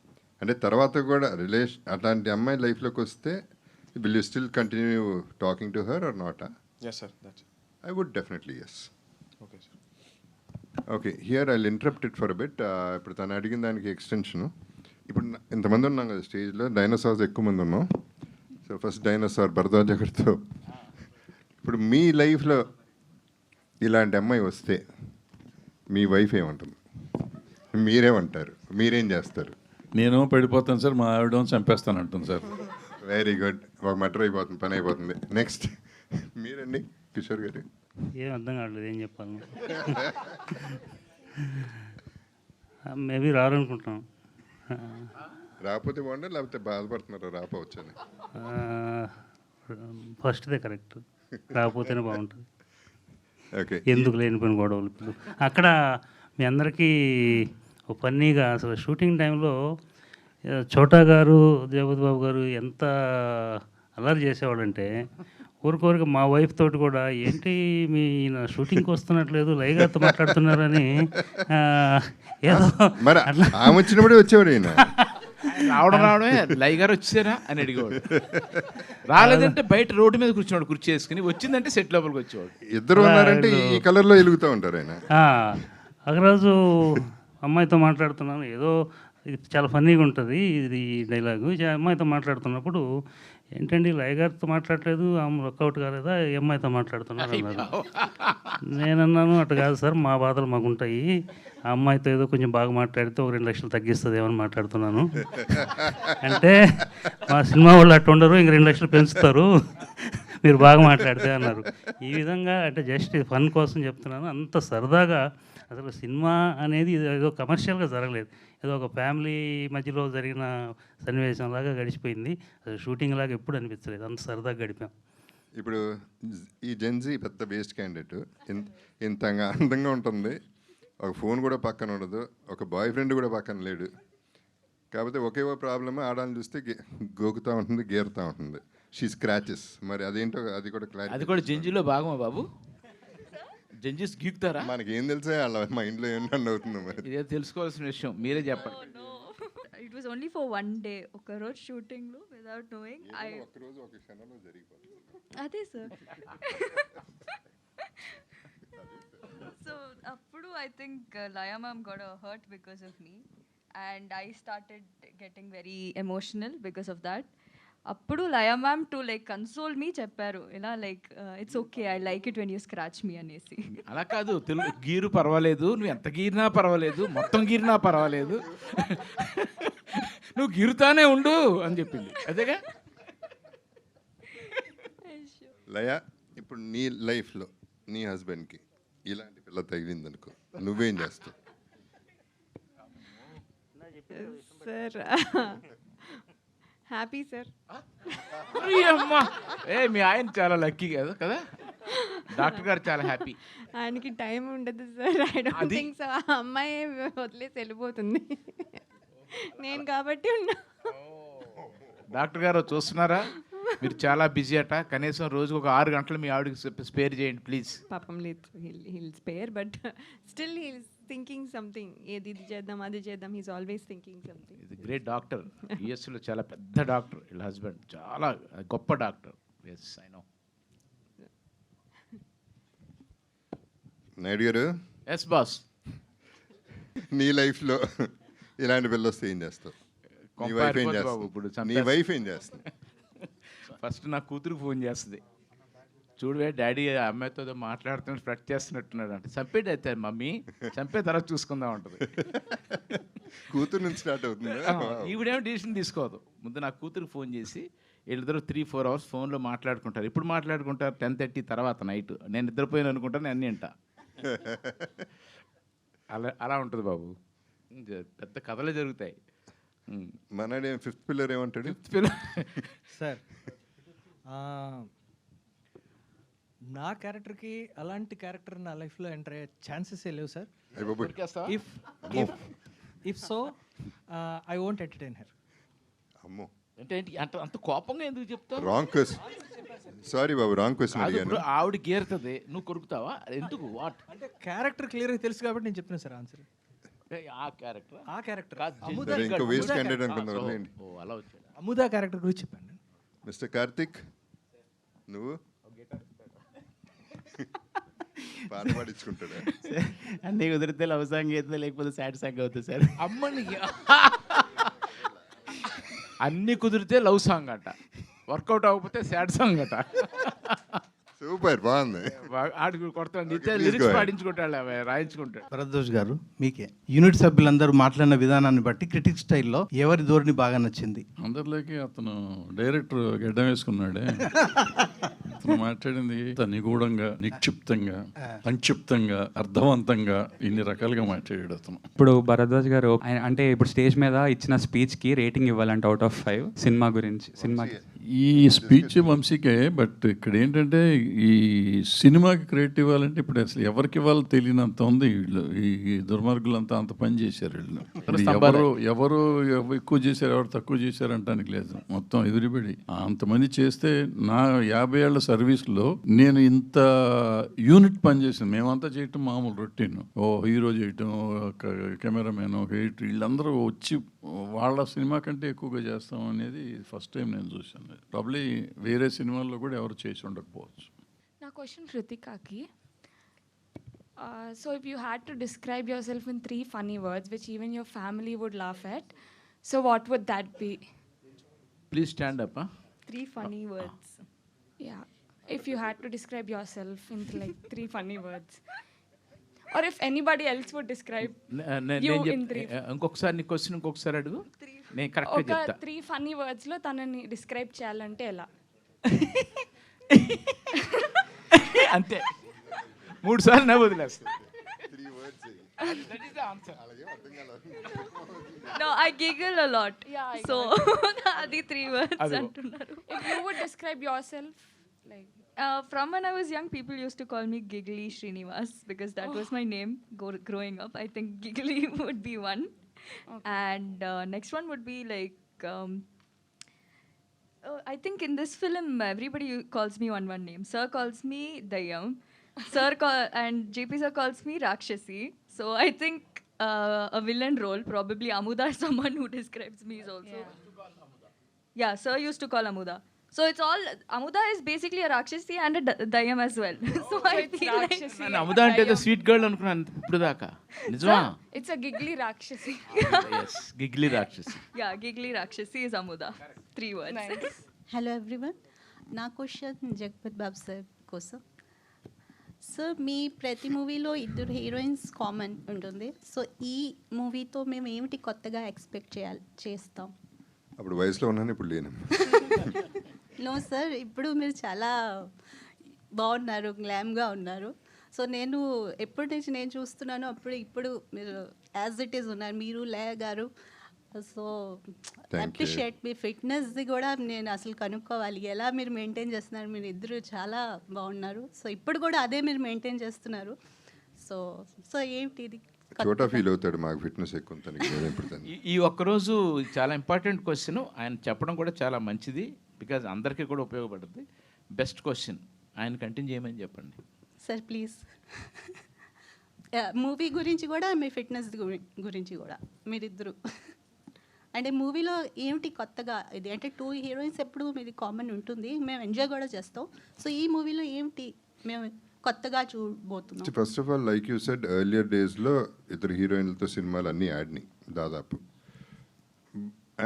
అంటే తర్వాత కూడా అట్లాంటి అమ్మాయి లైఫ్లోకి వస్తే will you still continue talking to her or not? Yes sir, that's it. I would definitely yes. Okay sir. Okay, here I'll interrupt it for bit. ఇప్పుడు తను అడిగిన దానికి ఎక్స్టెన్షను. ఇప్పుడు ఇంతమంది ఉన్నాం కదా స్టేజ్లో, డైనోసార్స్ ఎక్కువ మంది ఉన్నాం. సో ఫస్ట్ డైనోసార్ భరద్వాజ్ గారితో, ఇప్పుడు మీ లైఫ్లో ఇలాంటి అమ్మాయి వస్తే మీ వైఫ్ ఏమంటుంది, మీరేమంటారు, మీరేం చేస్తారు? నేను పడిపోతాను సార్, మా ఆవిడ చంపేస్తాను అంటుంది సార్. వెరీ గుడ్, ఒక మటర్ అయిపోతుంది, పని అయిపోతుంది. నెక్స్ట్ మీరండి కిషోర్ గారు. ఏం అర్థం కావట్లేదు ఏం చెప్పాలి. మేబీ రారనుకుంటున్నాం. రాకపోతే బాగుండే, లేకపోతే బాధపడుతున్నారు రాపోవచ్చని? ఫస్ట్దే కరెక్ట్, రాకపోతేనే బాగుంటుంది. ఓకే, ఎందుకు లేనిపోయిన గొడవలు. ఇప్పుడు అక్కడ మీ అందరికీ ఒక ఫన్నీగా అసలు షూటింగ్ టైంలో చోటా గారు, జగపతి బాబు గారు ఎంత అల్లరి చేసేవాళ్ళంటే, ఊరికోరికి మా వైఫ్ తోటి కూడా ఏంటి మీ షూటింగ్కి వస్తున్నట్లేదు, లైగాతో మాట్లాడుతున్నారని ఏదో మరి ఆమె వచ్చినప్పుడే వచ్చేవాడు ఈయన. రావడమే లై గారు వచ్చారా అని అడిగేవాడు. రాలేదంటే బయట రోడ్డు మీద కూర్చున్నాడు కుర్చీ వేసుకుని, వచ్చిందంటే సెట్ లోపలికి వచ్చేవాడు. ఇద్దరు ఉన్నారంటే ఈ కలర్లో వెలుగుతూ ఉంటారు ఆయన. ఒకరోజు అమ్మాయితో మాట్లాడుతున్నాను, ఏదో ఇది చాలా ఫన్నీగా ఉంటుంది ఇది డైలాగు. అమ్మాయితో మాట్లాడుతున్నప్పుడు ఏంటండి లయగారితో మాట్లాడలేదు, ఆమె వర్కౌట్ కాలేదా, ఈ అమ్మాయితో మాట్లాడుతున్నారు అన్నారు. నేనన్నాను అటు కాదు సార్, మా బాధలు మాకుంటాయి, ఆ అమ్మాయితో ఏదో కొంచెం బాగా మాట్లాడితే ఒక 2 లక్షలు తగ్గిస్తుంది ఏమని మాట్లాడుతున్నాను అంటే, మా సినిమా వాళ్ళు అట్టు ఉండరు, ఇంక 2 లక్షలు పెంచుతారు మీరు బాగా మాట్లాడితే అన్నారు. ఈ విధంగా అంటే జస్ట్ ఫన్ కోసం చెప్తున్నాను, అంత సరదాగా. అసలు సినిమా అనేది ఏదో కమర్షియల్గా జరగలేదు, ఏదో ఒక ఫ్యామిలీ మధ్యలో జరిగిన సన్నివేశంలాగా గడిచిపోయింది. అసలు షూటింగ్ లాగా ఎప్పుడు అనిపించలేదు, అంత సరదాగా గడిపాం. ఇప్పుడు ఈ జెన్జీ పెద్ద వేస్ట్ క్యాండిడేట్, ఇంతగా అందంగా ఉంటుంది, ఒక ఫోన్ కూడా పక్కన ఉండదు, ఒక బాయ్ ఫ్రెండ్ కూడా పక్కన లేడు, కాకపోతే ఒకే ఒక ప్రాబ్లమ్, ఆడాలని చూస్తే గోకుతూ ఉంటుంది, గేరుతూ ఉంటుంది. She scratches. మరి అదేంటో అది కూడా క్లారిటీ. అది కూడా జంజీలో భాగమా బాబు? జంజీస్ గీకుతారా? మనకి ఏం తెలుసా వాళ్ళ మైండ్లో ఏమన్నా అవుతుందో మరి. ఇదే తెలుసుకోవాల్సిన విషయం, మీరే చెప్పండి. It was only for one day. ఒక రోజు షూటింగ్ లో without knowing ఒక రోజు ఒక క్షణంలో జరిగిపోతుంది. అదే సార్. So అప్పుడు I think Laya ma'am got hurt because of me and I started getting very emotional because of that. అప్పుడు Laya ma'am to like console me చెప్పారు ఇలా like it's okay, I like it when you scratch me అనేసి. అలా కాదు, gear పర్వాలేదు, నువ్వు ఎంత గీరినా పర్వాలేదు, మొత్తం గీరినా పర్వాలేదు, నువ్వు గీరుతానే ఉండు అని చెప్పింది. అదేగా లయ, ఇప్పుడు నీ లైఫ్లో నీ హస్బెండ్కి ఇలాంటి పిల్ల తగిలిందనుకో, నువ్వేం చేస్తావు? Sir happy sir. అమ్మా, మీ ఆయన చాలా లక్కీ కదా కదా, డాక్టర్ గారు చాలా హ్యాపీ. ఆయనకి టైం ఉండదు sir. I don't think so. ఆ అమ్మాయి వదిలేసి వెళ్ళిపోతుంది, నేను కాబట్టి ఉన్నా. డాక్టర్ గారు చూస్తున్నారా, మీరు చాలా బిజీ అట, కనీసం రోజుకు ఒక 6 గంటలు మీ ఆవిడకి స్పేర్ చేయండి ప్లీజ్. పాపం లేదు, he'll spare, but still he'll thinking something. ఇది చేద్దాం, అది చేద్దాం, హీస్ ఆల్వేస్ థింకింగ్ సంథింగ్. ఇది గ్రేట్ డాక్టర్, యుఎస్లో చాలా పెద్ద డాక్టర్ వీళ్ళ హస్బెండ్, చాలా గొప్ప doctor. Yes I know. Naidu garu. Yes boss. నీ లైఫ్లో ఇలాంటి పిల్ల వస్తే ఏం చేస్తావు? నీ వైఫ్ ఏం చేస్తుంది? నీ వైఫ్ ఏం చేస్తుంది? ఫస్ట్ నా కూతురుకు ఫోన్ చేస్తుంది, చూడవే డాడీ అమ్మాయితో మాట్లాడుతున్నట్టు ఫ్లట్ చేస్తున్నట్టున్నాడు అంటే, చంపేది అయితే మమ్మీ, చంపే తర్వాత చూసుకుందాం ఉంటుంది. కూతురు నుంచి స్టార్ట్ అవుతుంది. ఈవిడేమో డిసిషన్ తీసుకోదు, ముందు నా కూతురుకి ఫోన్ చేసి వీళ్ళిద్దరు 3-4 అవర్స్ ఫోన్లో మాట్లాడుకుంటారు. ఇప్పుడు మాట్లాడుకుంటారు 10:30 తర్వాత నైట్. నేను నిద్రపోయాను అనుకుంటాను, అన్నీ అంట. అలా ఉంటుంది బాబు, పెద్ద కథలే జరుగుతాయి. మనడే 5th పిల్లర్ ఏమంటాడు? 5th పిల్లర్ సార్, నా క్యారెక్టర్కి అలాంటి క్యారెక్టర్ నా లైఫ్లో ఎంటర్ అయ్యే ఛాన్సెస్ లేవు sir. If so I won't entertain her. అమ్మో, అంటే అంత కోపంగా ఎందుకు చెప్తావు? Wrong question. సారీ బాబు, రాంగ్ క్వశ్చన్ అడిగాను. ఆవిడ గేరుతుంది, నువ్వు కొరుకుతావా? ఎందుకు? వాట్ అంటే క్యారెక్టర్ క్లియర్గా తెలుసు కాబట్టి నేను చెప్తున్నాను సార్ ఆన్సర్. ఆ క్యారెక్టర్ ఇంకా వేస్ట్ క్యాండిడేట్ అనుకున్నాను. అలా వచ్చాడు. అముదా క్యారెక్టర్ గురించి చెప్పాను. మిస్టర్ కార్తిక్, నువ్వు పాట పాడించుకుంటాడా? అన్నీ కుదిరితే లవ్ సాంగ్ అయితే, లేకపోతే సాడ్ సాంగ్ అవుతుంది సార్. అమ్మని అన్నీ కుదిరితే లవ్ సాంగ్ అట, వర్కౌట్ అవ్వకపోతే సాడ్ సాంగ్ అట. సూపర్, బాగుంది. ఆడికి కొడతాడు, లిరిక్స్ పాడించుకుంటాడు, రాయించుకుంటాడు. భరద్వాజ్ గారు, మీకే యూనిట్ సభ్యులందరూ మాట్లాడిన విధానాన్ని బట్టి క్రిటిక్ స్టైల్లో ఎవరి ధోరణి బాగా నచ్చింది? అందరిలోకి అతను డైరెక్టర్ గడ్డం వేసుకున్నాడే, అతను మాట్లాడింది నిగూఢంగా, నిక్షిప్తంగా, సంక్షిప్తంగా, అర్థవంతంగా, ఇన్ని రకాలుగా మాట్లాడాడు అతను. ఇప్పుడు భరద్వాజ్ గారు అంటే ఇప్పుడు స్టేజ్ మీద ఇచ్చిన స్పీచ్కి రేటింగ్ ఇవ్వాలంటే అవుట్ ఆఫ్ 5 సినిమా గురించి, సినిమాకి ఈ స్పీచ్ వంశీకే. బట్ ఇక్కడ ఏంటంటే ఈ సినిమాకి క్రెడిట్ ఇవ్వాలంటే ఇప్పుడు అసలు ఎవరికి ఇవ్వాలో తెలియనంత ఉంది. వీళ్ళు ఈ దుర్మార్గులంతా అంత పని చేశారు. వీళ్ళు ఎవరు ఎక్కువ చేశారు, ఎవరు తక్కువ చేశారు అంటానికి లేదు. మొత్తం ఎదురుబడి అంతమంది చేస్తే, నా 50 ఏళ్ల సర్వీస్లో నేను ఇంత యూనిట్ పని చేసాను. మేమంతా చేయటం మామూలు రొటీన్. హీరో చేయటం, కెమెరామెన్, ఒక ఎడిటర్, వీళ్ళందరూ వచ్చి వాళ్ళ సినిమా కంటే ఎక్కువగా చేస్తాం అనేది ఫస్ట్ టైం నేను చూశాను. ప్రాబ్లీ వేరే సినిమాల్లో కూడా ఎవరు చేసి ఉండకపోవచ్చు. నా క్వశ్చన్ కృతికాకి. So if you had to describe yourself in 3 funny words which even your family would laugh at, so what would that be? Please stand up. 3 funny words. Yeah, if you had to describe yourself in like 3 funny words, or if anybody else would describe you in 3. ఇంకొకసారి నీ question ఇంకొకసారి అడుగు, నేను కరెక్ట్గా చెప్తా. 3 funny words లో తనని describe చేయాలంటే ఎలా? అంతే, 3 సార్లు నా వదిలేస్తా. No, I giggle a lot. Yeah, so adi 3 words antunnaru. If you would describe yourself, like from when I was young, people used to call me Giggly Srinivas because that was my name growing up. I think Giggly would be one. And next one would be like, I think in this film, everybody calls me one name. Sir calls me Dayam. And JP sir calls me Rakshasi. So I think a villain role, probably Amuda is someone who describes me is also. Yeah, sir used to call Amuda. So it's all, Amuda is basically a Rakshasi and a Dayam as well. So I feel like... నేను అముదా అంటే ఏదో sweet girl అనుకున్నాను ఇప్పుడు దాకా. నిజమా? It's a giggly Rakshasi. Yes, giggly Rakshasi. Yeah, giggly Rakshasi is Amuda. 3 words. Hello everyone, నా question Jagapathi Babu sir కోసం. Sir, మీ ప్రతి మూవీలో 2 హీరోయిన్స్ కామన్ ఉంటుంది. సో ఈ మూవీతో మేము ఏమిటి కొత్తగా ఎక్స్పెక్ట్ చేస్తాం? అప్పుడు వయసులో ఉన్నాను, ఇప్పుడు లేను. నో సార్, ఇప్పుడు మీరు చాలా బాగున్నారు, గ్లామ్గా ఉన్నారు. సో నేను ఎప్పటి నుంచి నేను చూస్తున్నాను, ఇప్పుడు మీరు యాజ్ ఇట్ ఈస్ ఉన్నారు, మీరు లయ గారు. సో అప్రిషియేట్ మీ ఫిట్నెస్ది కూడా నేను అసలు కనుక్కోవాలి, ఎలా మీరు మెయింటైన్ చేస్తున్నారు. మీరు ఇద్దరు చాలా బాగున్నారు. సో ఇప్పుడు కూడా అదే మీరు మెయింటైన్ చేస్తున్నారు. సో ఏంటి ఇది? చోటా ఫీల్ అవుతాడు, మాకు ఫిట్నెస్ ఎక్కువ. ఈ ఒక్కరోజు చాలా ఇంపార్టెంట్ క్వశ్చన్ ఆయన చెప్పడం కూడా చాలా మంచిది, బికాజ్ అందరికీ కూడా ఉపయోగపడుతుంది. బెస్ట్ క్వశ్చన్ ఆయన కంటిన్యూ చేయమని చెప్పండి సార్ ప్లీజ్. మూవీ గురించి కూడా, మీ ఫిట్నెస్ గురించి కూడా మీరిద్దరు అంటే మూవీలో ఏమిటి కొత్తగా ఇది? అంటే 2 హీరోయిన్స్ ఎప్పుడు మీది కామన్ ఉంటుంది, మేము ఎంజాయ్ కూడా చేస్తాం. సో ఈ మూవీలో ఏమిటి మేము కొత్తగా చూడబోతున్నాం? First of all, like you said, earlier డేస్లో 2 హీరోయిన్లతో సినిమాలు అన్నీ ఆడినాయి దాదాపు.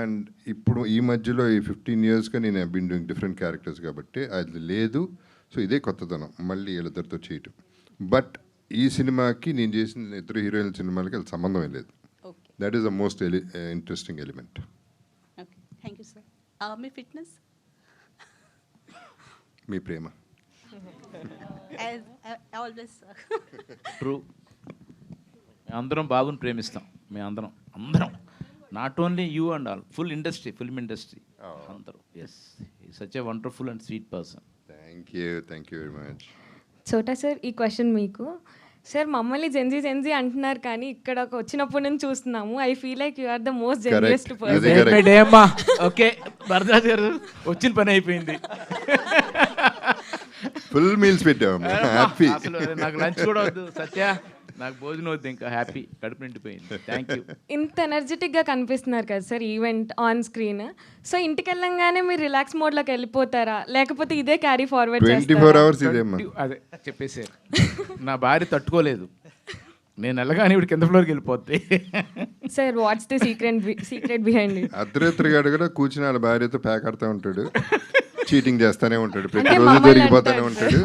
అండ్ ఇప్పుడు ఈ మధ్యలో ఈ 15 yearsగా నేను బీన్ డూయింగ్ డిఫరెంట్ క్యారెక్టర్స్ కాబట్టి అది లేదు. సో ఇదే కొత్తదనం మళ్ళీ వీళ్ళిద్దరితో చేయటం. బట్ ఈ సినిమాకి నేను చేసిన 2 హీరోయిన్ల సినిమాలకి అది సంబంధం లేదు. That is the most interesting element. Okay, thank you sir. మీ ఫిట్నెస్? మీ ప్రేమ. Always sir. ట్రూ. అందరం బాబుని ప్రేమిస్తాం, మేము అందరం not only you and all, full industry, film industry అందరూ. Yes, such a wonderful and sweet person. Thank you very much. Chota sir, ఈ క్వశ్చన్ మీకు. సార్, మమ్మల్ని జెన్జీ అంటున్నారు, కానీ ఇక్కడ వచ్చినప్పటి నుంచి చూస్తున్నాము. I feel like you are the most genziest person. Okay, Bharadwaj గారు వచ్చిన పని అయిపోయింది. ఫుల్ మీల్స్ పెట్టాము, హ్యాపీ. అసలు నాకు లంచ్ కూడా వద్దు సత్య, నాకు భోజనం వద్దు, ఇంకా హ్యాపీ, కడుపు నిండిపోయింది. Thank you. ఇంత ఎనర్జెటిక్గా కనిపిస్తున్నారు కదా sir event on screen. So ఇంటికి వెళ్ళంగానే మీరు రిలాక్స్ మోడ్లోకి వెళ్ళిపోతారా, లేకపోతే ఇదే క్యారీ ఫార్వర్డ్ 24 hours ఇదేమ్మా? అదే చెప్పేసారు, నా భార్య తట్టుకోలేదు, నేను వెళ్ళగానే ఇప్పుడు కింద ఫ్లోర్కి వెళ్ళిపోద్ది. Sir, what's the secret behind it? అర్ధరాత్రిగాడు కూడా కూర్చుని వాళ్ళ భార్యతో పేకాడుతూ ఉంటాడు, చీటింగ్ చేస్తూనే ఉంటాడు, ప్రతిరోజు దొరికిపోతూనే ఉంటాడు.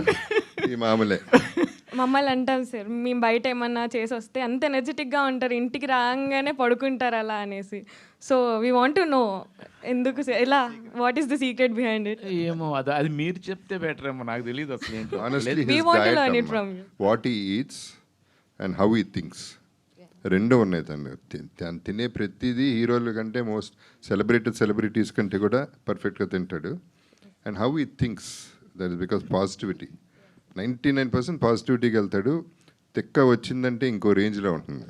ఈ మామూలే. మమ్మల్ని అంటాం సార్, మేము బయట ఏమన్నా చేసి వస్తే అంత ఎనర్జెటిక్గా ఉంటారు, ఇంటికి రాగానే పడుకుంటారు అలా అనేసి. So we want to know ఎందుకు సార్, ఎలా, what is the secret behind it? ఏమో అది మీరు చెప్తే బెటర్ ఏమో, నాకు తెలియదు అసలు. Honestly, his diet, what he eats and how he thinks, రెండు ఉన్నాయి తను తినే ప్రతిదీ హీరోల కంటే మోస్ట్ సెలబ్రిటీస్ కంటే కూడా పర్ఫెక్ట్గా తింటాడు. And how he thinks, that is because positivity. 99% పాజిటివిటీకి వెళ్తాడు. తెక్క వచ్చిందంటే ఇంకో రేంజ్లో ఉంటుంది.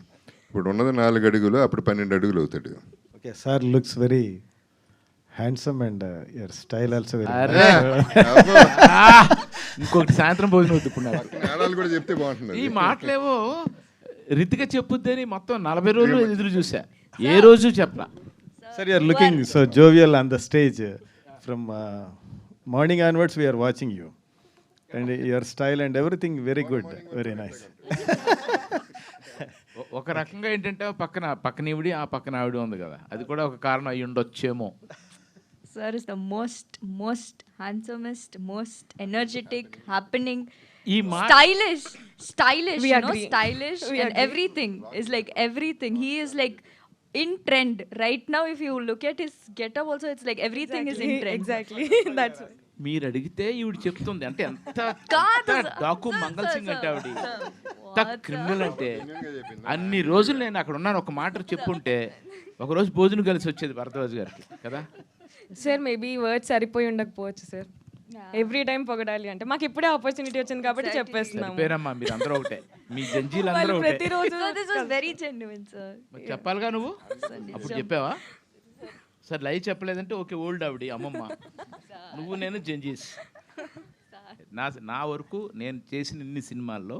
ఇప్పుడు ఉన్నది 4 అడుగులు, అప్పుడు 12 అడుగులు అవుతాడు. Okay sir, looks very handsome and your style also very. ఇంకొకటి సాయంత్రం భోజనం వద్దుకున్నారు కూడా చెప్తే బాగుంటుంది. ఈ మాటలేవో రితిక చెప్పుద్దని మొత్తం 40 రోజులు ఎదురు చూసా, ఏ రోజు చెప్పలా. Sir, you're looking so jovial on the stage. From morning onwards we're watching you and your style and everything very good, very nice. ఒక రకంగా ఏంటంటే పక్కన ఈవిడి, ఆ పక్కన ఆవిడ ఉంది కదా, అది కూడా ఒక కారణం అయ్యి ఉండొచ్చేమో. Sir is the most handsomest, most energetic, happening, stylish, we you agree. know, stylish, We and agree. everything is like everything. He is like in trend right now. If you look at his getup also, it's like everything is in trend. Exactly. That's why. మీరు అడిగితే ఈవిడ చెప్తుంది, అంటే ఎంత డాకు మంగళ సింగ్ అంటే ఆవిడ ఎంత క్రిమినల్ అంటే. అన్ని రోజులు నేను అక్కడ ఉన్నాను, ఒక మాట చెప్పుంటే ఒకరోజు భోజనం కలిసి వచ్చేది భరద్వాజ్ గారికి కదా. సార్, మేబీ వర్డ్స్ సరిపోయి ఉండకపోవచ్చు సార్. ఎవ్రీ టైం పొగడాలి అంటే మాకు ఇప్పుడే ఆపర్చునిటీ వచ్చింది కాబట్టి చెప్పేస్తున్నాము. పేరమ్మా మీరు అందరూ ఒకటే, మీ జంజీలు అందరూ ఒకటే. ప్రతిరోజు this was very genuine sir. చెప్పాలిగా నువ్వు అప్పుడు చెప్పావా? సార్ లైవ్ చెప్పలేదంటే ఓకే, ఓల్డ్ ఆవిడ అమ్మమ్మ, నువ్వు నేను జంజీస్. నా వరకు నేను చేసిన ఇన్ని సినిమాల్లో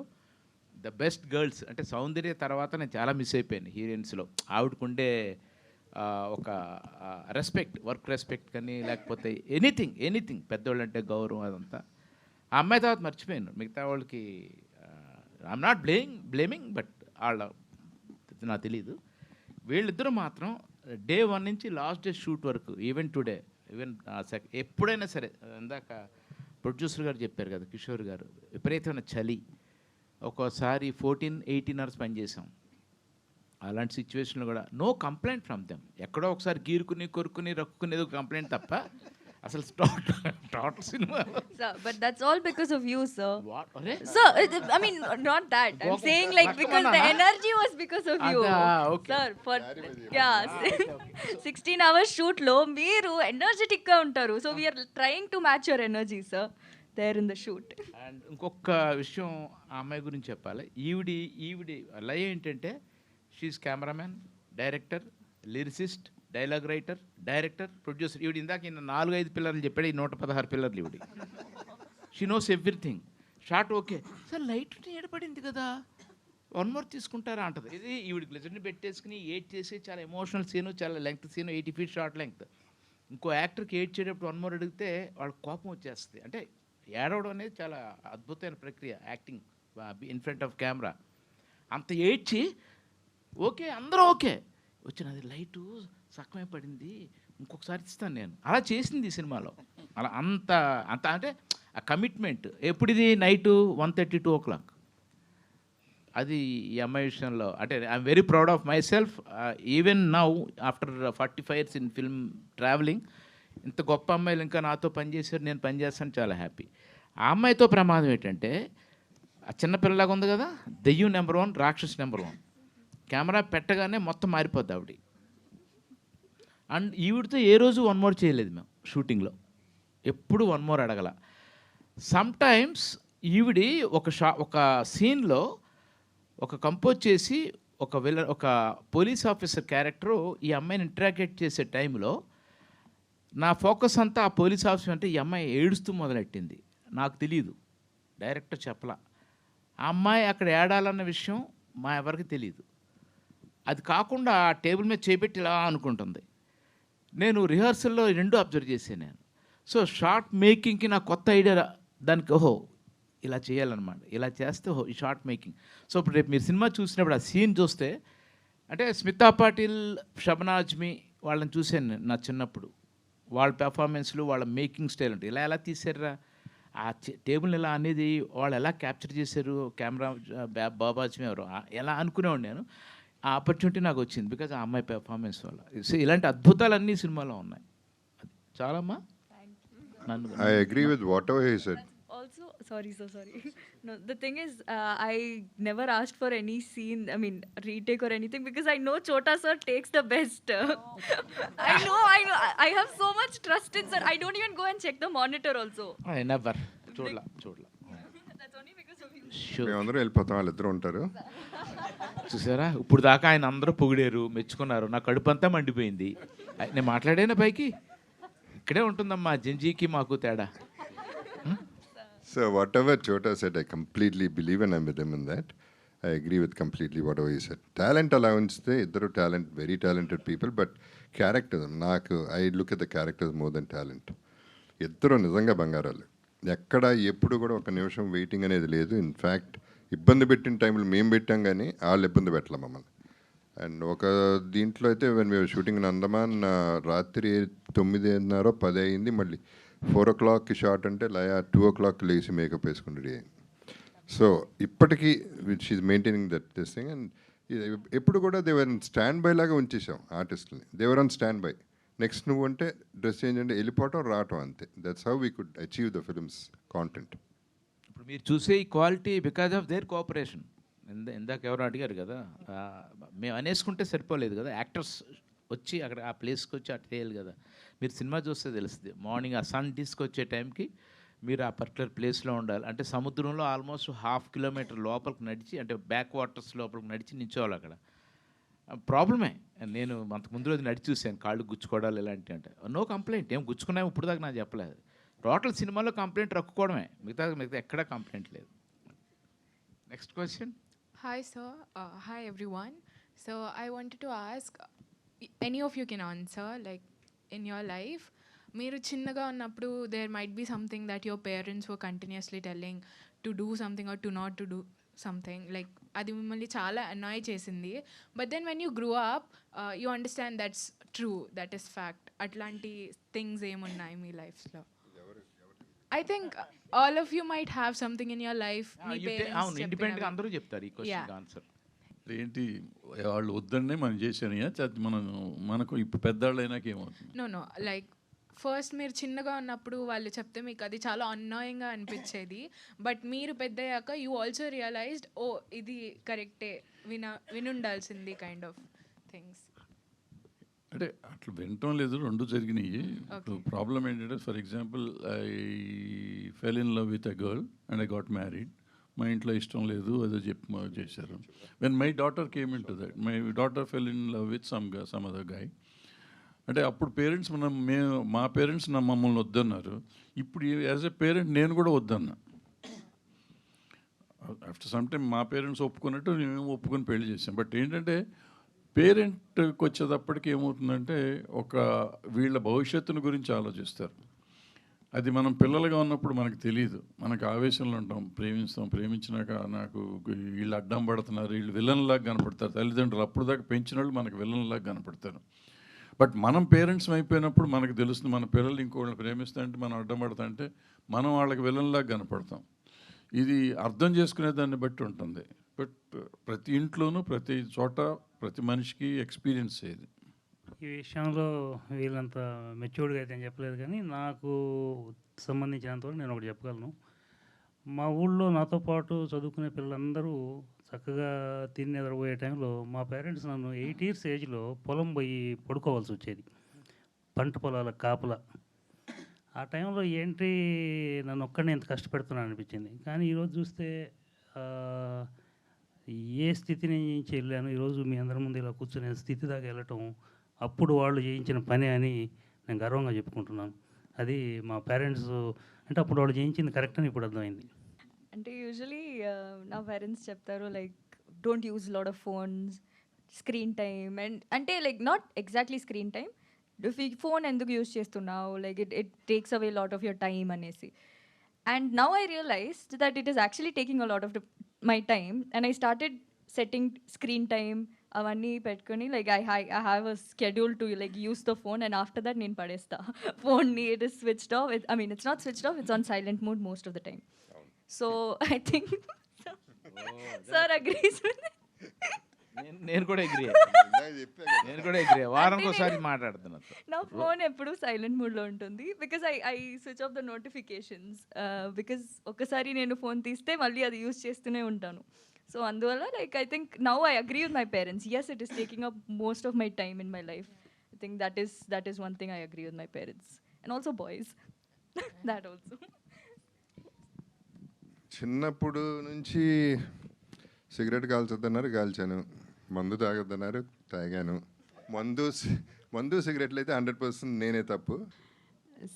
ద బెస్ట్ గర్ల్స్ అంటే సౌందర్య తర్వాత నేను చాలా మిస్ అయిపోయాను హీరోయిన్స్లో. ఆవిడకుండే ఒక రెస్పెక్ట్, వర్క్ రెస్పెక్ట్ కానీ లేకపోతే ఎనీథింగ్ పెద్దోళ్ళు అంటే గౌరవం అదంతా ఆ అమ్మాయి తర్వాత మర్చిపోయాను. మిగతా వాళ్ళకి ఐఎమ్ నాట్ బ్లేమింగ్ బట్ వాళ్ళ నాకు తెలీదు. వీళ్ళిద్దరూ మాత్రం డే 1 నుంచి లాస్ట్ డే షూట్ వరకు ఈవెన్ టుడే ఎప్పుడైనా సరే, ఇందాక ప్రొడ్యూసర్ గారు చెప్పారు కదా కిషోర్ గారు, విపరీతమైన చలి, ఒక్కోసారి 14-18 అవర్స్ పనిచేసాం. అలాంటి సిచ్యువేషన్లో కూడా నో కంప్లైంట్ ఫ్రమ్ దెమ్. ఎక్కడో ఒకసారి గీరుకుని కొరుకుని రక్కునేది కంప్లైంట్ తప్ప అసలు start cinema. But that's all because of you, sir. What? So, I mean, not that. I'm saying like because the energy was because of you. Okay. Sir, for 16 hours shoot lo meeru energetic ga untaru. So we are trying to match your energy, sir, there in the shoot. And ఇంకొక విషయం ఆ అమ్మాయి గురించి చెప్పాలి. ఈవిడి లయ ఏంటంటే she is cameraman, director, lyricist, dialogue writer, director, producer. ఈవిడ ఇందాక 4-5 పిల్లర్లు చెప్పాడు, ఈ 116 పిల్లర్లు ఈవిడి. She knows everything. Short okay sir, light ఏడపడింది కదా, 1 more తీసుకుంటారా అంటది. ఇది ఈవిడికి లెజెండ్ పెట్టేసుకుని 8 చేసి చాలా ఎమోషనల్ సీను, చాలా length scene, 80 feet short length. ఇంకో యాక్టర్కి 8 చేయేటప్పుడు 1 more అడిగితే వాళ్ళకి కోపం వచ్చేస్తుంది. అంటే ఏడవడం అనేది చాలా అద్భుతమైన ప్రక్రియ, acting in front of camera. అంత ఏడ్చి ఓకే అందరూ ఓకే వచ్చినది, లైటు సక్కమే పడింది, ఇంకొకసారి ఇస్తాను నేను, అలా చేసింది ఈ సినిమాలో. అలా అంత అంటే ఆ కమిట్మెంట్. ఎప్పుడు ఇది నైటు 1:30-2 o'clock. అది ఈ అమ్మాయి విషయంలో అంటే I'm very proud of my self. Even now after 45 years in film travelling, ఇంత గొప్ప అమ్మాయిలు ఇంకా నాతో పనిచేశారు, నేను పనిచేస్తాను, చాలా హ్యాపీ. ఆ అమ్మాయితో ప్రమాదం ఏంటంటే ఆ చిన్నపిల్లలాగా ఉంది కదా, దెయ్యం నెంబర్ 1, రాక్షస్ నెంబర్ 1. కెమెరా పెట్టగానే మొత్తం మారిపోద్ది ఆవిడ. అండ్ ఈవిడితో ఏ రోజు 1 more చేయలేదు మేము షూటింగ్లో, ఎప్పుడు 1 more అడగల. సమ్టైమ్స్ ఈవిడి ఒక సీన్లో ఒక కంపోజ్ చేసి ఒక పోలీస్ ఆఫీసర్ క్యారెక్టరు ఈ అమ్మాయిని ఇంటరాక్ట్ చేసే టైంలో నా ఫోకస్ అంతా ఆ పోలీస్ ఆఫీసర్ అంటే ఈ అమ్మాయి ఏడుస్తూ మొదలెట్టింది. నాకు తెలియదు, డైరెక్టర్ చెప్పలా. ఆ అమ్మాయి అక్కడ ఏడాలన్న విషయం మా ఎవరికి తెలియదు. అది కాకుండా ఆ టేబుల్ మీద చేపెట్టి ఇలా అనుకుంటుంది. నేను రిహార్సల్లో 2 అబ్జర్వ్ చేశాను నేను. సో షార్ట్ మేకింగ్కి నాకు కొత్త ఐడియా, దానికి ఓహో ఇలా చేయాలన్నమాట, ఇలా చేస్తే ఓహో ఈ షార్ట్ మేకింగ్. సో ఇప్పుడు రేపు మీరు సినిమా చూసినప్పుడు ఆ సీన్ చూస్తే అంటే స్మితా పాటిల్, షబనాజ్మి వాళ్ళని చూశాను నా చిన్నప్పుడు. వాళ్ళ పెర్ఫార్మెన్స్లు, వాళ్ళ మేకింగ్ స్టైల్ ఉంటుంది. ఎలా తీసారా ఆ టేబుల్ ఎలా అనేది, వాళ్ళు ఎలా క్యాప్చర్ చేశారు, కెమెరా బాబాజ్మి ఎవరు ఎలా అనుకునేవాడు నేను. ఆ ఆపర్చునిటీ నాకు వచ్చింది బికాజ్ ఆ అమ్మాయి పెర్ఫార్మెన్స్ వల్ల. సో ఇలాంటి అద్భుతాలన్నీ సినిమాలో ఉన్నాయి. చాలమ్మా. I agree with whatever he said. Also, sorry. No, the thing is, I never asked for any scene, I mean, retake or anything, because I know Chota sir takes the best. I know. I have so much trust in sir. I don't even go and check the monitor also. I never. చూడలా. That's only because of you. మేమందరూ వెళ్ళిపోతాం, వాళ్ళిద్దరు ఉంటారు. చూసారా, ఇప్పుడు దాకా ఆయన అందరూ పొగిడారు, మెచ్చుకున్నారు, నా కడుపు అంతా మండిపోయింది. నేను మాట్లాడేనా పైకి, ఇక్కడే ఉంటుందమ్మా జంజీకి మాకు తేడా. So whatever Chota said, I completely believe and I'm with him in that. I agree with completely whatever he said. Talent allowance, iddaru talent, very talented people, but character, I look at the characters more than talent. ఇద్దరు నిజంగా బంగారాలు. ఎక్కడ ఎప్పుడు కూడా ఒక నిమిషం waiting అనేది లేదు. ఇన్ఫ్యాక్ట్ ఇబ్బంది పెట్టిన టైంలో మేము పెట్టాం కానీ వాళ్ళు ఇబ్బంది పెట్టలే మమ్మల్ని. అండ్ ఒక దీంట్లో అయితే వెన్ మేము షూటింగ్ ఇన్ అండమాన్, రాత్రి 9:30 10 అయింది. మళ్ళీ 4 o'clock షార్ట్ అంటే లయ 2 o'clock లేచి మేకప్ వేసుకుని రెడీ అయింది. సో ఇప్పటికీ she maintaining that this thing. And ఎప్పుడు కూడా దేవర్ స్టాండ్ బై లాగా ఉంచేసాం ఆర్టిస్ట్ని. They were on stand by. Next నువ్వు అంటే డ్రెస్ చేంజ్ అంటే వెళ్ళిపోవటం రావటం అంతే. That's how we could achieve the films content. ఇప్పుడు మీరు చూసే ఈ quality because of their cooperation. ఇందాక ఎవరు అడిగారు కదా, మేము అనేసుకుంటే సరిపోలేదు కదా, యాక్టర్స్ వచ్చి అక్కడ ఆ ప్లేస్కి వచ్చి అటు చేయాలి కదా. మీరు సినిమా చూస్తే తెలుస్తుంది, మార్నింగ్ ఆ సన్ తీసుకొచ్చే టైంకి మీరు ఆ పర్టికులర్ ప్లేస్లో ఉండాలి. అంటే సముద్రంలో ఆల్మోస్ట్ 1/2 కిలోమీటర్ లోపలికి నడిచి, అంటే బ్యాక్ వాటర్స్ లోపలికి నడిచి నించోవాలి అక్కడ. ప్రాబ్లమే. నేను అంతకు ముందు రోజు నడిచి చూశాను, కాళ్ళు గుచ్చుకోవడాలు ఇలాంటివి. అంటే నో కంప్లైంట్, ఏం గుచ్చుకున్నాము ఇప్పుడు దాకా నాకు చెప్పలేదు. టోటల్ సినిమాలో కంప్లైంట్ రక్కుకోవడమే, మిగతా ఎక్కడా కంప్లైంట్ లేదు. Next question. Hi, sir. Hi, everyone. So, I wanted to ask, any of you can answer, like, in your life, మీరు చిన్నగా ఉన్నప్పుడు there might be something that your parents were continuously telling to do something or to not to do something, like, అది మిమ్మల్ని చాలా annoy చేసింది. But then when you grew up, you understand that's true, that is fact. అట్లాంటి things ఏమున్నాయి మీ లైఫ్లో? I think all of you might have something in your life. Me parents అవును, ఇండిపెండెంట్గా అందరూ చెప్తారు ఈ క్వశ్చన్కి ఆన్సర్. ఏంటి వాళ్ళు వద్దనే మనం చేశాను, మనకు ఇప్పుడు పెద్దవాళ్ళు అయినాక ఏమవుతుంది? నో లైక్ ఫస్ట్ మీరు చిన్నగా ఉన్నప్పుడు వాళ్ళు చెప్తే మీకు అది చాలా అన్నాయింగ్గా అనిపించేది. బట్ మీరు పెద్దయ్యాక యూ ఆల్సో రియలైజ్డ్, ఓ ఇది కరెక్టే, వినుండాల్సింది కైండ్ ఆఫ్ థింగ్స్. అంటే అట్లా వినటం లేదు, రెండు జరిగినాయి. ఇప్పుడు ప్రాబ్లం ఏంటంటే, for example, I fell in love with a girl and I got married. మా ఇంట్లో ఇష్టం లేదు, అదో చెప్పి చేశారు. When my daughter came in to that, my daughter fell in love with some other guy. అంటే అప్పుడు పేరెంట్స్ మా పేరెంట్స్ మమ్మల్ని వద్దన్నారు. ఇప్పుడు యాజ్ ఎ పేరెంట్ నేను కూడా వద్దన్నా. ఆఫ్టర్ సమ్ టైమ్ మా పేరెంట్స్ ఒప్పుకున్నట్టు మేము ఒప్పుకొని పెళ్లి చేసాం. బట్ ఏంటంటే పేరెంట్కి వచ్చేటప్పటికి ఏమవుతుందంటే, వీళ్ళ భవిష్యత్తుని గురించి ఆలోచిస్తారు. అది మనం పిల్లలుగా ఉన్నప్పుడు మనకు తెలియదు, మనకు ఆవేశంలో ఉంటాం, ప్రేమించినాక నాకు వీళ్ళు అడ్డం పడుతున్నారు, వీళ్ళు విలన్లాగా కనపడతారు. తల్లిదండ్రులు అప్పుడు దాకా పెంచిన వాళ్ళు మనకు విలన్లాగా కనపడతారు. బట్ మనం పేరెంట్స్ అయిపోయినప్పుడు మనకు తెలుస్తుంది, మన పిల్లలు ఇంకోళ్ళని ప్రేమిస్తాంటే, మనం అడ్డం పడతాంటే మనం వాళ్ళకి విలన్లాగా కనపడతాం. ఇది అర్థం చేసుకునే దాన్ని బట్టి ఉంటుంది. బట్ ప్రతి ఇంట్లోనూ ప్రతి చోట ప్రతి మనిషికి ఎక్స్పీరియన్స్ అయ్యేది. ఈ విషయంలో వీళ్ళంత మెచ్యూర్డ్గా అయితే నేను చెప్పలేదు, కానీ నాకు సంబంధించినంతవరకు నేను ఒకటి చెప్పగలను. మా ఊళ్ళో నాతో పాటు చదువుకునే పిల్లలందరూ చక్కగా తిని నిద్రపోయే టైంలో మా పేరెంట్స్ నన్ను 8 years ఏజ్లో పొలం పోయి పడుకోవాల్సి వచ్చేది, పంట పొలాల కాపలా. ఆ టైంలో ఏంటి నన్ను ఒక్కడిని ఎంత కష్టపెడుతున్నాను అనిపించింది. కానీ ఈరోజు చూస్తే ఏ స్థితి నుంచి వెళ్ళాను, ఈరోజు మీ అందరి ముందు ఇలా కూర్చునే స్థితి దాకా వెళ్ళటం అప్పుడు వాళ్ళు చేయించిన పని అని నేను గర్వంగా చెప్పుకుంటున్నాను. అది మా పేరెంట్స్, అంటే అప్పుడు వాళ్ళు చేయించింది కరెక్ట్ అని ఇప్పుడు అర్థమైంది. అంటే యూజువలీ నా పేరెంట్స్ చెప్తారు like don't use lot of phones, screen time, and అంటే like not exactly screen time, phone ఎందుకు యూజ్ చేస్తున్నావు, like it takes away lot of your time అనేసి. And now I realized that it is actually taking a lot of my time, and I started setting screen time అవన్నీ పెట్టుకొని like I have a schedule to like use the phone, and after that నేను పడేస్తా ఫోన్ని. It is switched off, I mean it's not switched off, it's on silent mode most of the time. So I think sir agrees with నేను కూడా agree, వారానికి ఒకసారి మాట్లాడుతున్నాను. నా phone ఎప్పుడు సైలెంట్ మోడ్లో ఉంటుంది, because I switch off the notifications, because ఒకసారి నేను ఫోన్ తీస్తే మళ్ళీ అది యూస్ చేస్తూనే ఉంటాను. సో అందువల్ల like I think now I agree with my parents, yes it is taking up most of my time in my life. I think that is one thing I agree with my parents, and also boys that also. చిన్నప్పుడు నుంచి cigarette కాల్చొద్దన్నారు, కాల్చాను. మందు తాగొద్దన్నారు, తాగాను. మందు సిగరెట్లు అయితే 100% నేనే తప్పు.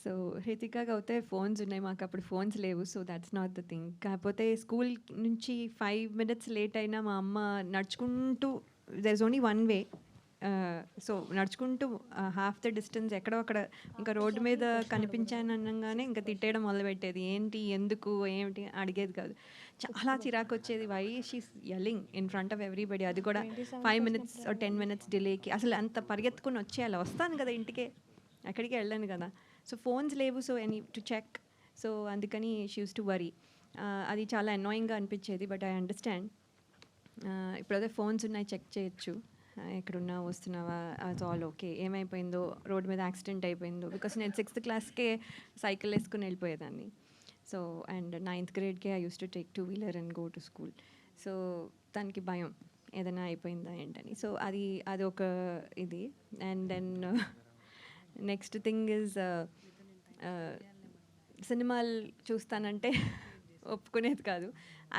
So హృతికాకి అయితే ఫోన్స్ ఉన్నాయి, మాకు అప్పుడు ఫోన్స్ లేవు. So that's not the thing. కాకపోతే స్కూల్ నుంచి 5 minutes లేట్ అయినా మా అమ్మ నడుచుకుంటూ, there is only one way, so నడుచుకుంటూ హాఫ్ ద డిస్టెన్స్ ఎక్కడో అక్కడ ఇంకా రోడ్డు మీద కనిపించాను అనగానే ఇంకా తిట్టేయడం మొదలుపెట్టేది. ఏంటి, ఎందుకు, ఏమిటి అడిగేది కాదు. చాలా చిరాకు వచ్చేది. Why she's yelling in front of everybody, అది కూడా 5 minutes or 10 minutes డిలేకి. అసలు అంత పరిగెత్తుకుని వచ్చేయాలి, వస్తాను కదా ఇంటికే, ఎక్కడికి వెళ్ళాను కదా. సో ఫోన్స్ లేవు, so any to check, so అందుకని షీ యూస్ టు వరీ. అది చాలా అనాయింగ్గా అనిపించేది. బట్ ఐ అండర్స్టాండ్, ఇప్పుడైతే ఫోన్స్ ఉన్నాయి, చెక్ చేయొచ్చు, ఎక్కడున్నా వస్తున్నావా, అది ఆల్ ఓకే. ఏమైపోయిందో, రోడ్ మీద యాక్సిడెంట్ అయిపోయిందో, బికాస్ నేను 6th classకే సైకిల్ వేసుకుని వెళ్ళిపోయేదాన్ని. సో అండ్ 9th gradeకే I use to take 2-wheeler and go to school. So దానికి భయం ఏదైనా అయిపోయిందా ఏంటని. సో అది ఒక ఇది. And then next thing is సినిమాలు చూస్తానంటే ఒప్పుకునేది కాదు.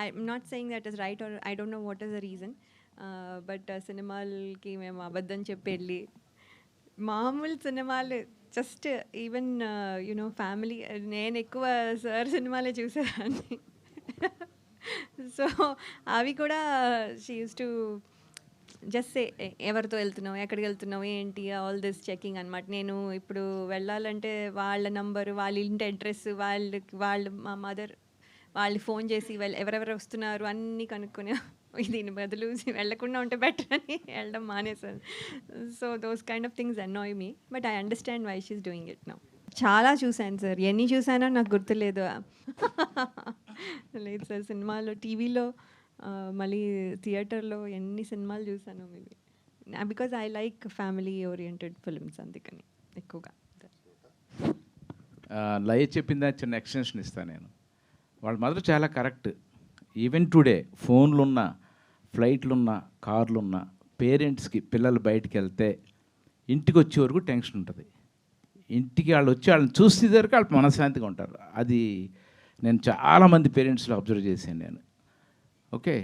I'm not saying that is right are I don't know what is the reason. But సినిమాలకి మేము అబద్ధం చెప్పి వెళ్ళి మామూలు సినిమాలు జస్ట్ ఈవెన్ యునో ఫ్యామిలీ, నేను ఎక్కువ సార్ సినిమాలే చూసేదాన్ని. సో అవి కూడా షీ యూస్ టు జస్ట్ ఎవరితో వెళ్తున్నావు, ఎక్కడికి వెళ్తున్నావు, ఏంటి, ఆల్ దిస్ చెకింగ్ అనమాట. నేను ఇప్పుడు వెళ్ళాలంటే వాళ్ళ నంబరు, వాళ్ళ ఇంటి అడ్రస్, వాళ్ళు మా మదర్ వాళ్ళు ఫోన్ చేసి ఎవరెవరు వస్తున్నారు అన్నీ కనుక్కొని దీని బదులు వెళ్ళకుండా ఉంటే బెటర్ అని వెళ్ళడం మానేసాను. So those kind of things annoy me, but I understand why she's doing it now. చాలా చూశాను సార్, ఎన్ని చూసానో నాకు గుర్తులేదు. లేదు సార్, సినిమాలో, టీవీలో, మళ్ళీ థియేటర్లో ఎన్ని సినిమాలు చూసాను maybe, because I like family oriented films, అందుకని ఎక్కువగా. లయ చెప్పిందా చిన్న ఎక్స్టెన్షన్ ఇస్తాను నేను. వాళ్ళ మదర్ చాలా కరెక్ట్. ఈవెన్ టుడే ఫోన్లున్నా, ఫ్లైట్లున్నా, కార్లున్నా, పేరెంట్స్కి పిల్లలు బయటికి వెళ్తే ఇంటికి వచ్చే వరకు టెన్షన్ ఉంటుంది. ఇంటికి వాళ్ళు వచ్చి వాళ్ళని చూసేసరికి వాళ్ళు మనశ్శాంతిగా ఉంటారు. అది నేను చాలామంది పేరెంట్స్లో అబ్జర్వ్ చేశాను నేను. ఓకే,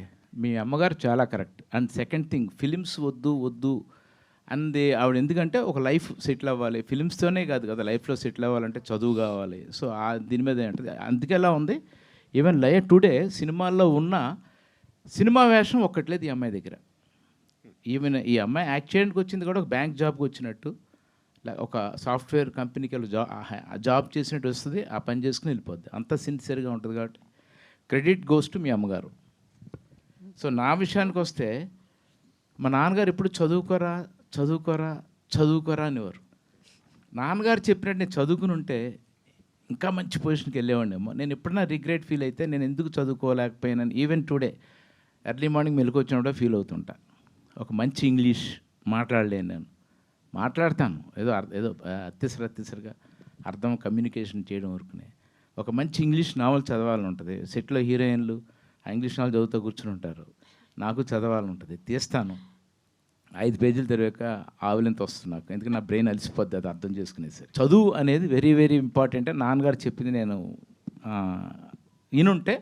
మీ అమ్మగారు చాలా correct. And second thing, films వద్దు అంది ఆవిడ. ఎందుకంటే ఒక లైఫ్ సెటిల్ అవ్వాలి, ఫిలిమ్స్తోనే కాదు కదా, లైఫ్లో సెటిల్ అవ్వాలంటే చదువు కావాలి. సో దీని మీద ఏంటంటే అందుకే ఎలా ఉంది. ఈవెన్ లయ టుడే సినిమాల్లో ఉన్న సినిమా వేషం ఒక్కట్లేదు ఈ అమ్మాయి దగ్గర. ఈవెన్ ఈ అమ్మాయి యాక్ట్ చేయడానికి వచ్చింది కూడా ఒక బ్యాంక్ జాబ్కి వచ్చినట్టు, ఒక సాఫ్ట్వేర్ కంపెనీకి వెళ్ళి జాబ్ చేసినట్టు వస్తుంది, ఆ పని చేసుకుని వెళ్ళిపోద్ది. అంత సిన్సియర్గా ఉంటుంది కాబట్టి క్రెడిట్ గోస్ టు మీ అమ్మగారు. సో నా విషయానికి వస్తే మా నాన్నగారు ఎప్పుడు చదువుకోరా అనేవారు. నాన్నగారు చెప్పినట్టు నేను చదువుకుని ఉంటే ఇంకా మంచి పొజిషన్కి వెళ్ళేవాడినేమో. నేను ఎప్పుడైనా రిగ్రెట్ ఫీల్ అయితే నేను ఎందుకు చదువుకోలేకపోయినాను, ఈవెన్ టుడే ఎర్లీ మార్నింగ్ మెలకు వచ్చినప్పుడు ఫీల్ అవుతుంటా. ఒక మంచి ఇంగ్లీష్ మాట్లాడలేను నేను, మాట్లాడతాను ఏదో అత్యసరగా అర్థం కమ్యూనికేషన్ చేయడం వరకునే. ఒక మంచి ఇంగ్లీష్ నావల్ చదవాలని ఉంటుంది. సెట్లో హీరోయిన్లు ఆ ఇంగ్లీష్ నావల్ చదువుతూ కూర్చుని ఉంటారు, నాకు చదవాలని ఉంటుంది. తీస్తాను, 5 పేజీలు తెరవాక ఆవులింత వస్తుంది నాకు, ఎందుకంటే నా బ్రెయిన్ అలసిపోద్ది అది అర్థం చేసుకునేసి. చదువు అనేది వెరీ వెరీ ఇంపార్టెంట్. నాన్నగారు చెప్పింది నేను ఈయనుంటే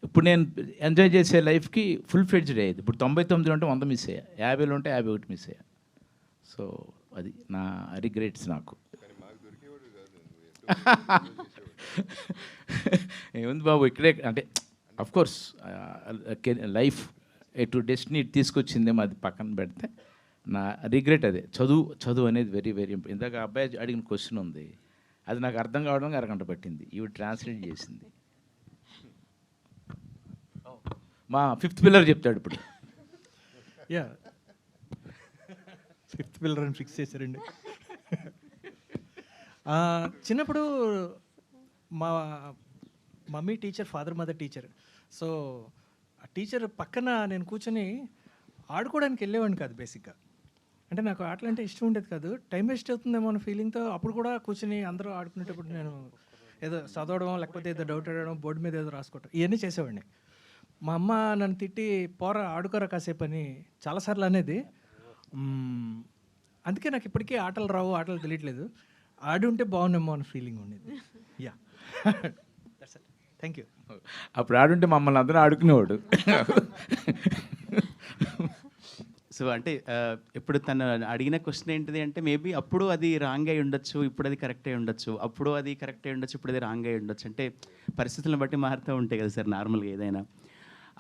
ఇప్పుడు నేను ఎంజాయ్ చేసే లైఫ్కి ఫుల్ ఫ్లెడ్జ్డ్ అయ్యేది. ఇప్పుడు 99 ఉంటే 100 మిస్ అయ్యా, 50 ఉంటే 51 మిస్ అయ్యా. సో అది నా రిగ్రెట్స్ నాకు. ఏముంది బాబు, ఇక్కడే అంటే అఫ్కోర్స్ లైఫ్ ఎటు డెస్టినీ తీసుకొచ్చిందే అది పక్కన పెడితే నా రిగ్రెట్ అదే. చదువు అనేది వెరీ వెరీ ఇంపార్టెంట్. ఇందాక అబ్బాయి అడిగిన క్వశ్చన్ ఉంది, అది నాకు అర్థం కావడానికి అరగంట పట్టింది, ఇవి ట్రాన్స్లేట్ చేసింది. మా 5th పిల్లర్ చెప్తాడు ఇప్పుడు. యా, 5th పిల్లర్ అని ఫిక్స్ చేశారండి. చిన్నప్పుడు మా mummy teacher, father mother teacher. So ఆ టీచర్ పక్కన నేను కూర్చొని ఆడుకోవడానికి వెళ్ళేవాడిని కాదు బేసిక్గా. అంటే నాకు ఆటలు అంటే ఇష్టం ఉండేది కాదు, టైం వేస్ట్ అవుతుందేమో అన్న ఫీలింగ్తో అప్పుడు కూడా కూర్చొని అందరూ ఆడుకునేటప్పుడు నేను ఏదో చదవడం, లేకపోతే ఏదో డౌట్ అడగడం, బోర్డు మీద ఏదో రాసుకోవడం, ఇవన్నీ చేసేవాడిని. మా అమ్మ నన్ను తిట్టి పోరా ఆడుకోరా కాసేపు అని చాలాసార్లు అనేది. అందుకే నాకు ఇప్పటికీ ఆటలు రావు, ఆటలు తెలియట్లేదు. ఆడి ఉంటే బాగున్నామో అన్న ఫీలింగ్ ఉండేది. Yeah, thank you. అప్పుడు ఆడుంటే మమ్మల్ని అందరూ ఆడుకునేవాడు. సో అంటే ఇప్పుడు తను అడిగిన క్వశ్చన్ ఏంటిది అంటే, మేబీ అప్పుడు అది రాంగ్ అయి ఉండొచ్చు, ఇప్పుడు అది కరెక్ట్ అయి ఉండొచ్చు, అప్పుడు అది కరెక్ట్ అయి ఉండొచ్చు, ఇప్పుడు అది రాంగ్ అయి ఉండొచ్చు. అంటే పరిస్థితులను బట్టి మారుతూ ఉంటాయి కదా సార్ నార్మల్గా ఏదైనా.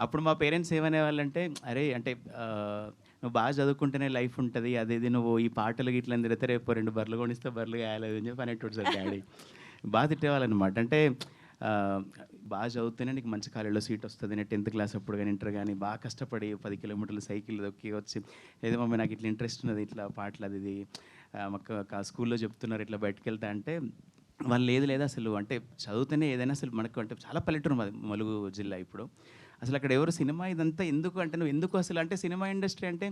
అప్పుడు మా పేరెంట్స్ ఏమనేవాళ్ళంటే, అరే అంటే నువ్వు బాగా చదువుకుంటేనే లైఫ్ ఉంటుంది, అదేది నువ్వు ఈ పాటలు గిట్లా తిరిగితే రేపు 2 బర్రెలు కొనిస్తే బర్రెలు కాయలేదు అని చెప్పి అనేటోడు సార్ డాడీ. బాగా తిట్టేవాళ్ళనమాట. అంటే బాగా చదివితేనే నీకు మంచి కాలేజీలో సీట్ వస్తుంది, నేను 10th క్లాస్ అప్పుడు కానీ ఇంటర్ కానీ బాగా కష్టపడి 10 కిలోమీటర్లు సైకిల్ దొక్కి వచ్చి, ఏదో మమ్మీ నాకు ఇట్లా ఇంట్రెస్ట్ ఉన్నది, ఇట్లా పాటలు అది ఇది మాకు స్కూల్లో చెప్తున్నారు ఇట్లా బయటకు వెళ్తా అంటే, వాళ్ళు లేదు అసలు అంటే చదివితేనే ఏదైనా అసలు మనకు అంటే చాలా పల్లెటూరు మాది ములుగు జిల్లా. ఇప్పుడు అసలు అక్కడ ఎవరు సినిమా ఇదంతా ఎందుకు అంటే, నువ్వు ఎందుకు అసలు అంటే సినిమా ఇండస్ట్రీ అంటే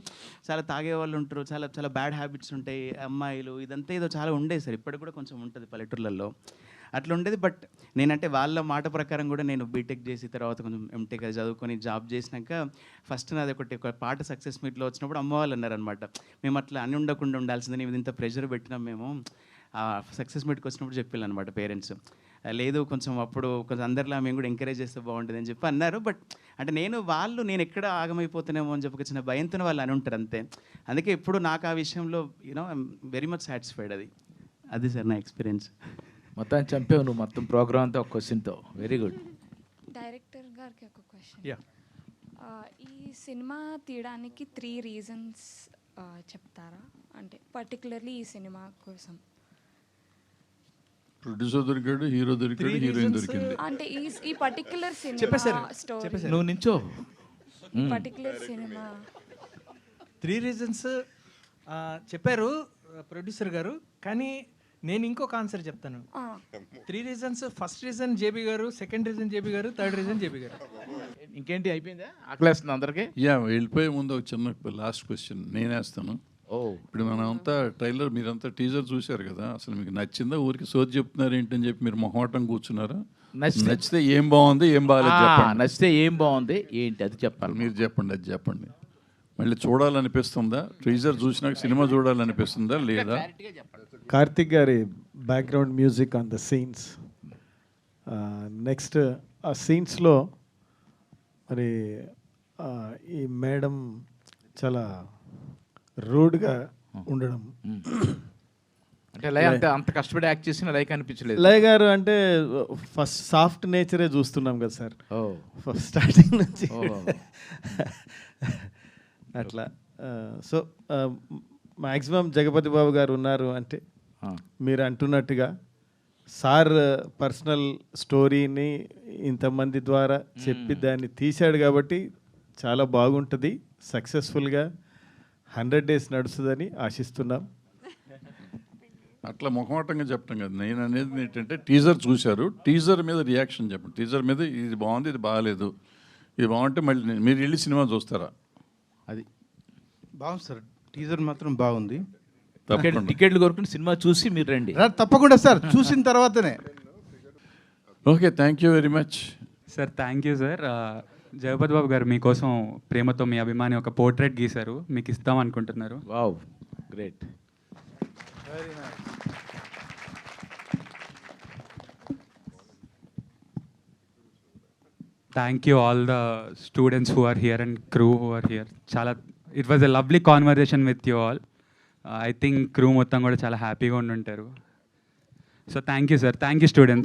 చాలా తాగే వాళ్ళు ఉంటారు, చాలా చాలా బ్యాడ్ హ్యాబిట్స్ ఉంటాయి, అమ్మాయిలు ఇదంతా ఏదో చాలా ఉండేది సార్. ఇప్పటికి కూడా కొంచెం ఉంటుంది పల్లెటూర్లలో అట్లా ఉండేది. బట్ నేనంటే వాళ్ళ మాట ప్రకారం కూడా నేను బీటెక్ చేసి తర్వాత కొంచెం ఎంటెక్ అది చదువుకొని జాబ్ చేసినాక ఫస్ట్ నాది ఒక పాట సక్సెస్ మీట్లో వచ్చినప్పుడు అమ్మ వాళ్ళు అన్నారనమాట, మేము అట్లా అని ఉండకుండా ఉండాల్సిందని ఇంత ప్రెషర్ పెట్టినాం మేము. ఆ సక్సెస్ మీట్కి వచ్చినప్పుడు చెప్పాను అనమాట పేరెంట్స్, లేదు కొంచెం అప్పుడు కొంచెం అందరిలా మేము కూడా ఎంకరేజ్ చేస్తే బాగుంటుంది అని చెప్పి అన్నారు. బట్ అంటే నేను ఎక్కడ ఆగమైపోతున్నామో అని చెప్పి చిన్న భయంతో వాళ్ళు అని ఉంటారు అంతే. అందుకే ఇప్పుడు నాకు ఆ విషయంలో ఐఎమ్ వెరీ మచ్ సాటిస్ఫైడ్. అది సార్ నా ఎక్స్పీరియన్స్. మొత్తం చంపావు నువ్వు మొత్తం ప్రోగ్రామ్ అంతా ఒక క్వశ్చన్తో. Very good. డైరెక్టర్ గారికి ఒక క్వశ్చన్. యా, ఈ సినిమా తీయడానికి 3 రీజన్స్ చెప్తారా? అంటే పర్టికులర్లీ ఈ సినిమా కోసం. ప్రొడ్యూసర్ దొరికాడు, హీరో దొరికాడు, హీరోయిన్ దొరికింది. అంటే ఈ పర్టికులర్ సినిమా చెప్పేశారు. స్టోరీ, నువ్వు నించో. ఈ పర్టికులర్ సినిమా 3 రీజన్స్ చెప్పారు ప్రొడ్యూసర్ గారు, కానీ నేను ఇంకొక ఆన్సర్ చెప్తాను. 3 రీజన్స్. ఫస్ట్ రీజన్ జేబీ గారు, సెకండ్ రీజన్ జేబీ గారు, థర్డ్ రీజన్ జేబీ గారు. ఇంకేంటి అయిపోయిందా? ఆకలేస్తుంది అందరికీ. వెళ్ళిపోయే ముందు ఒక చిన్న లాస్ట్ క్వశ్చన్ నేనేస్తాను. ఇప్పుడు మనంతా ట్రైలర్, మీరంతా టీజర్ చూశారు కదా, అసలు మీకు నచ్చిందా? ఊరికి సోది చెప్తున్నారు ఏంటని చెప్పి మీరు మొహమాటం కూర్చున్నారా? నచ్చితే ఏం బాగుంది, ఏం బాగాలేదు చెప్పండి. నచ్చితే ఏం బాగుంది ఏంటి అది చెప్పాలి. మీరు చెప్పండి, అది చెప్పండి. మళ్ళీ చూడాలనిపిస్తుందా? టీజర్ చూసినాక సినిమా చూడాలనిపిస్తుందా లేదా? కార్తిక్ గారి background music on the scenes. Next ఆ సీన్స్లో మరి ఈ మేడం చాలా రూడ్గా ఉండడం. అంటే లై అంత కష్టపడి యాక్ట్ చేసిన లైక్ అనిపించలేదు. లై గారు అంటే ఫస్ట్ సాఫ్ట్ నేచరే చూస్తున్నాం కదా సార్, ఫస్ట్ స్టార్టింగ్ నుంచి అట్లా. సో మ్యాక్సిమం జగపతి బాబు గారు ఉన్నారు అంటే మీరు అంటున్నట్టుగా సార్ పర్సనల్ స్టోరీని ఇంతమంది ద్వారా చెప్పి దాన్ని తీశాడు కాబట్టి చాలా బాగుంటుంది. సక్సెస్ఫుల్గా 100 days నడుస్తుందని ఆశిస్తున్నాం. అట్లా మొహమాటంగా చెప్పడం కదా. నేను అనేది ఏంటంటే టీజర్ చూశారు, టీజర్ మీద రియాక్షన్ చెప్పండి. టీజర్ మీద ఇది బాగుంది, ఇది బాగాలేదు, ఇది బాగుంటే మళ్ళీ మీరు వెళ్ళి సినిమా చూస్తారా? అది బాగుంది సార్, టీజర్ మాత్రం బాగుంది. టికెట్లు కొనుక్కుని సినిమా చూసి మీరు రండి. తప్పకుండా సార్, చూసిన తర్వాతనే. Okay, thank you very much sir. Thank you sir. Jagapathi Babu garu మీకోసం ప్రేమతో మీ అభిమాని ఒక పోర్ట్రేట్ గీశారు, మీకు ఇస్తాం అనుకుంటున్నారు. Wow, great. Thank you all the students who are here and crew who are here. చాలా it was a lovely conversation with you all. I think crew మొత్తం కూడా చాలా హ్యాపీగా ఉండుంటారు. So thank you sir. Thank you students.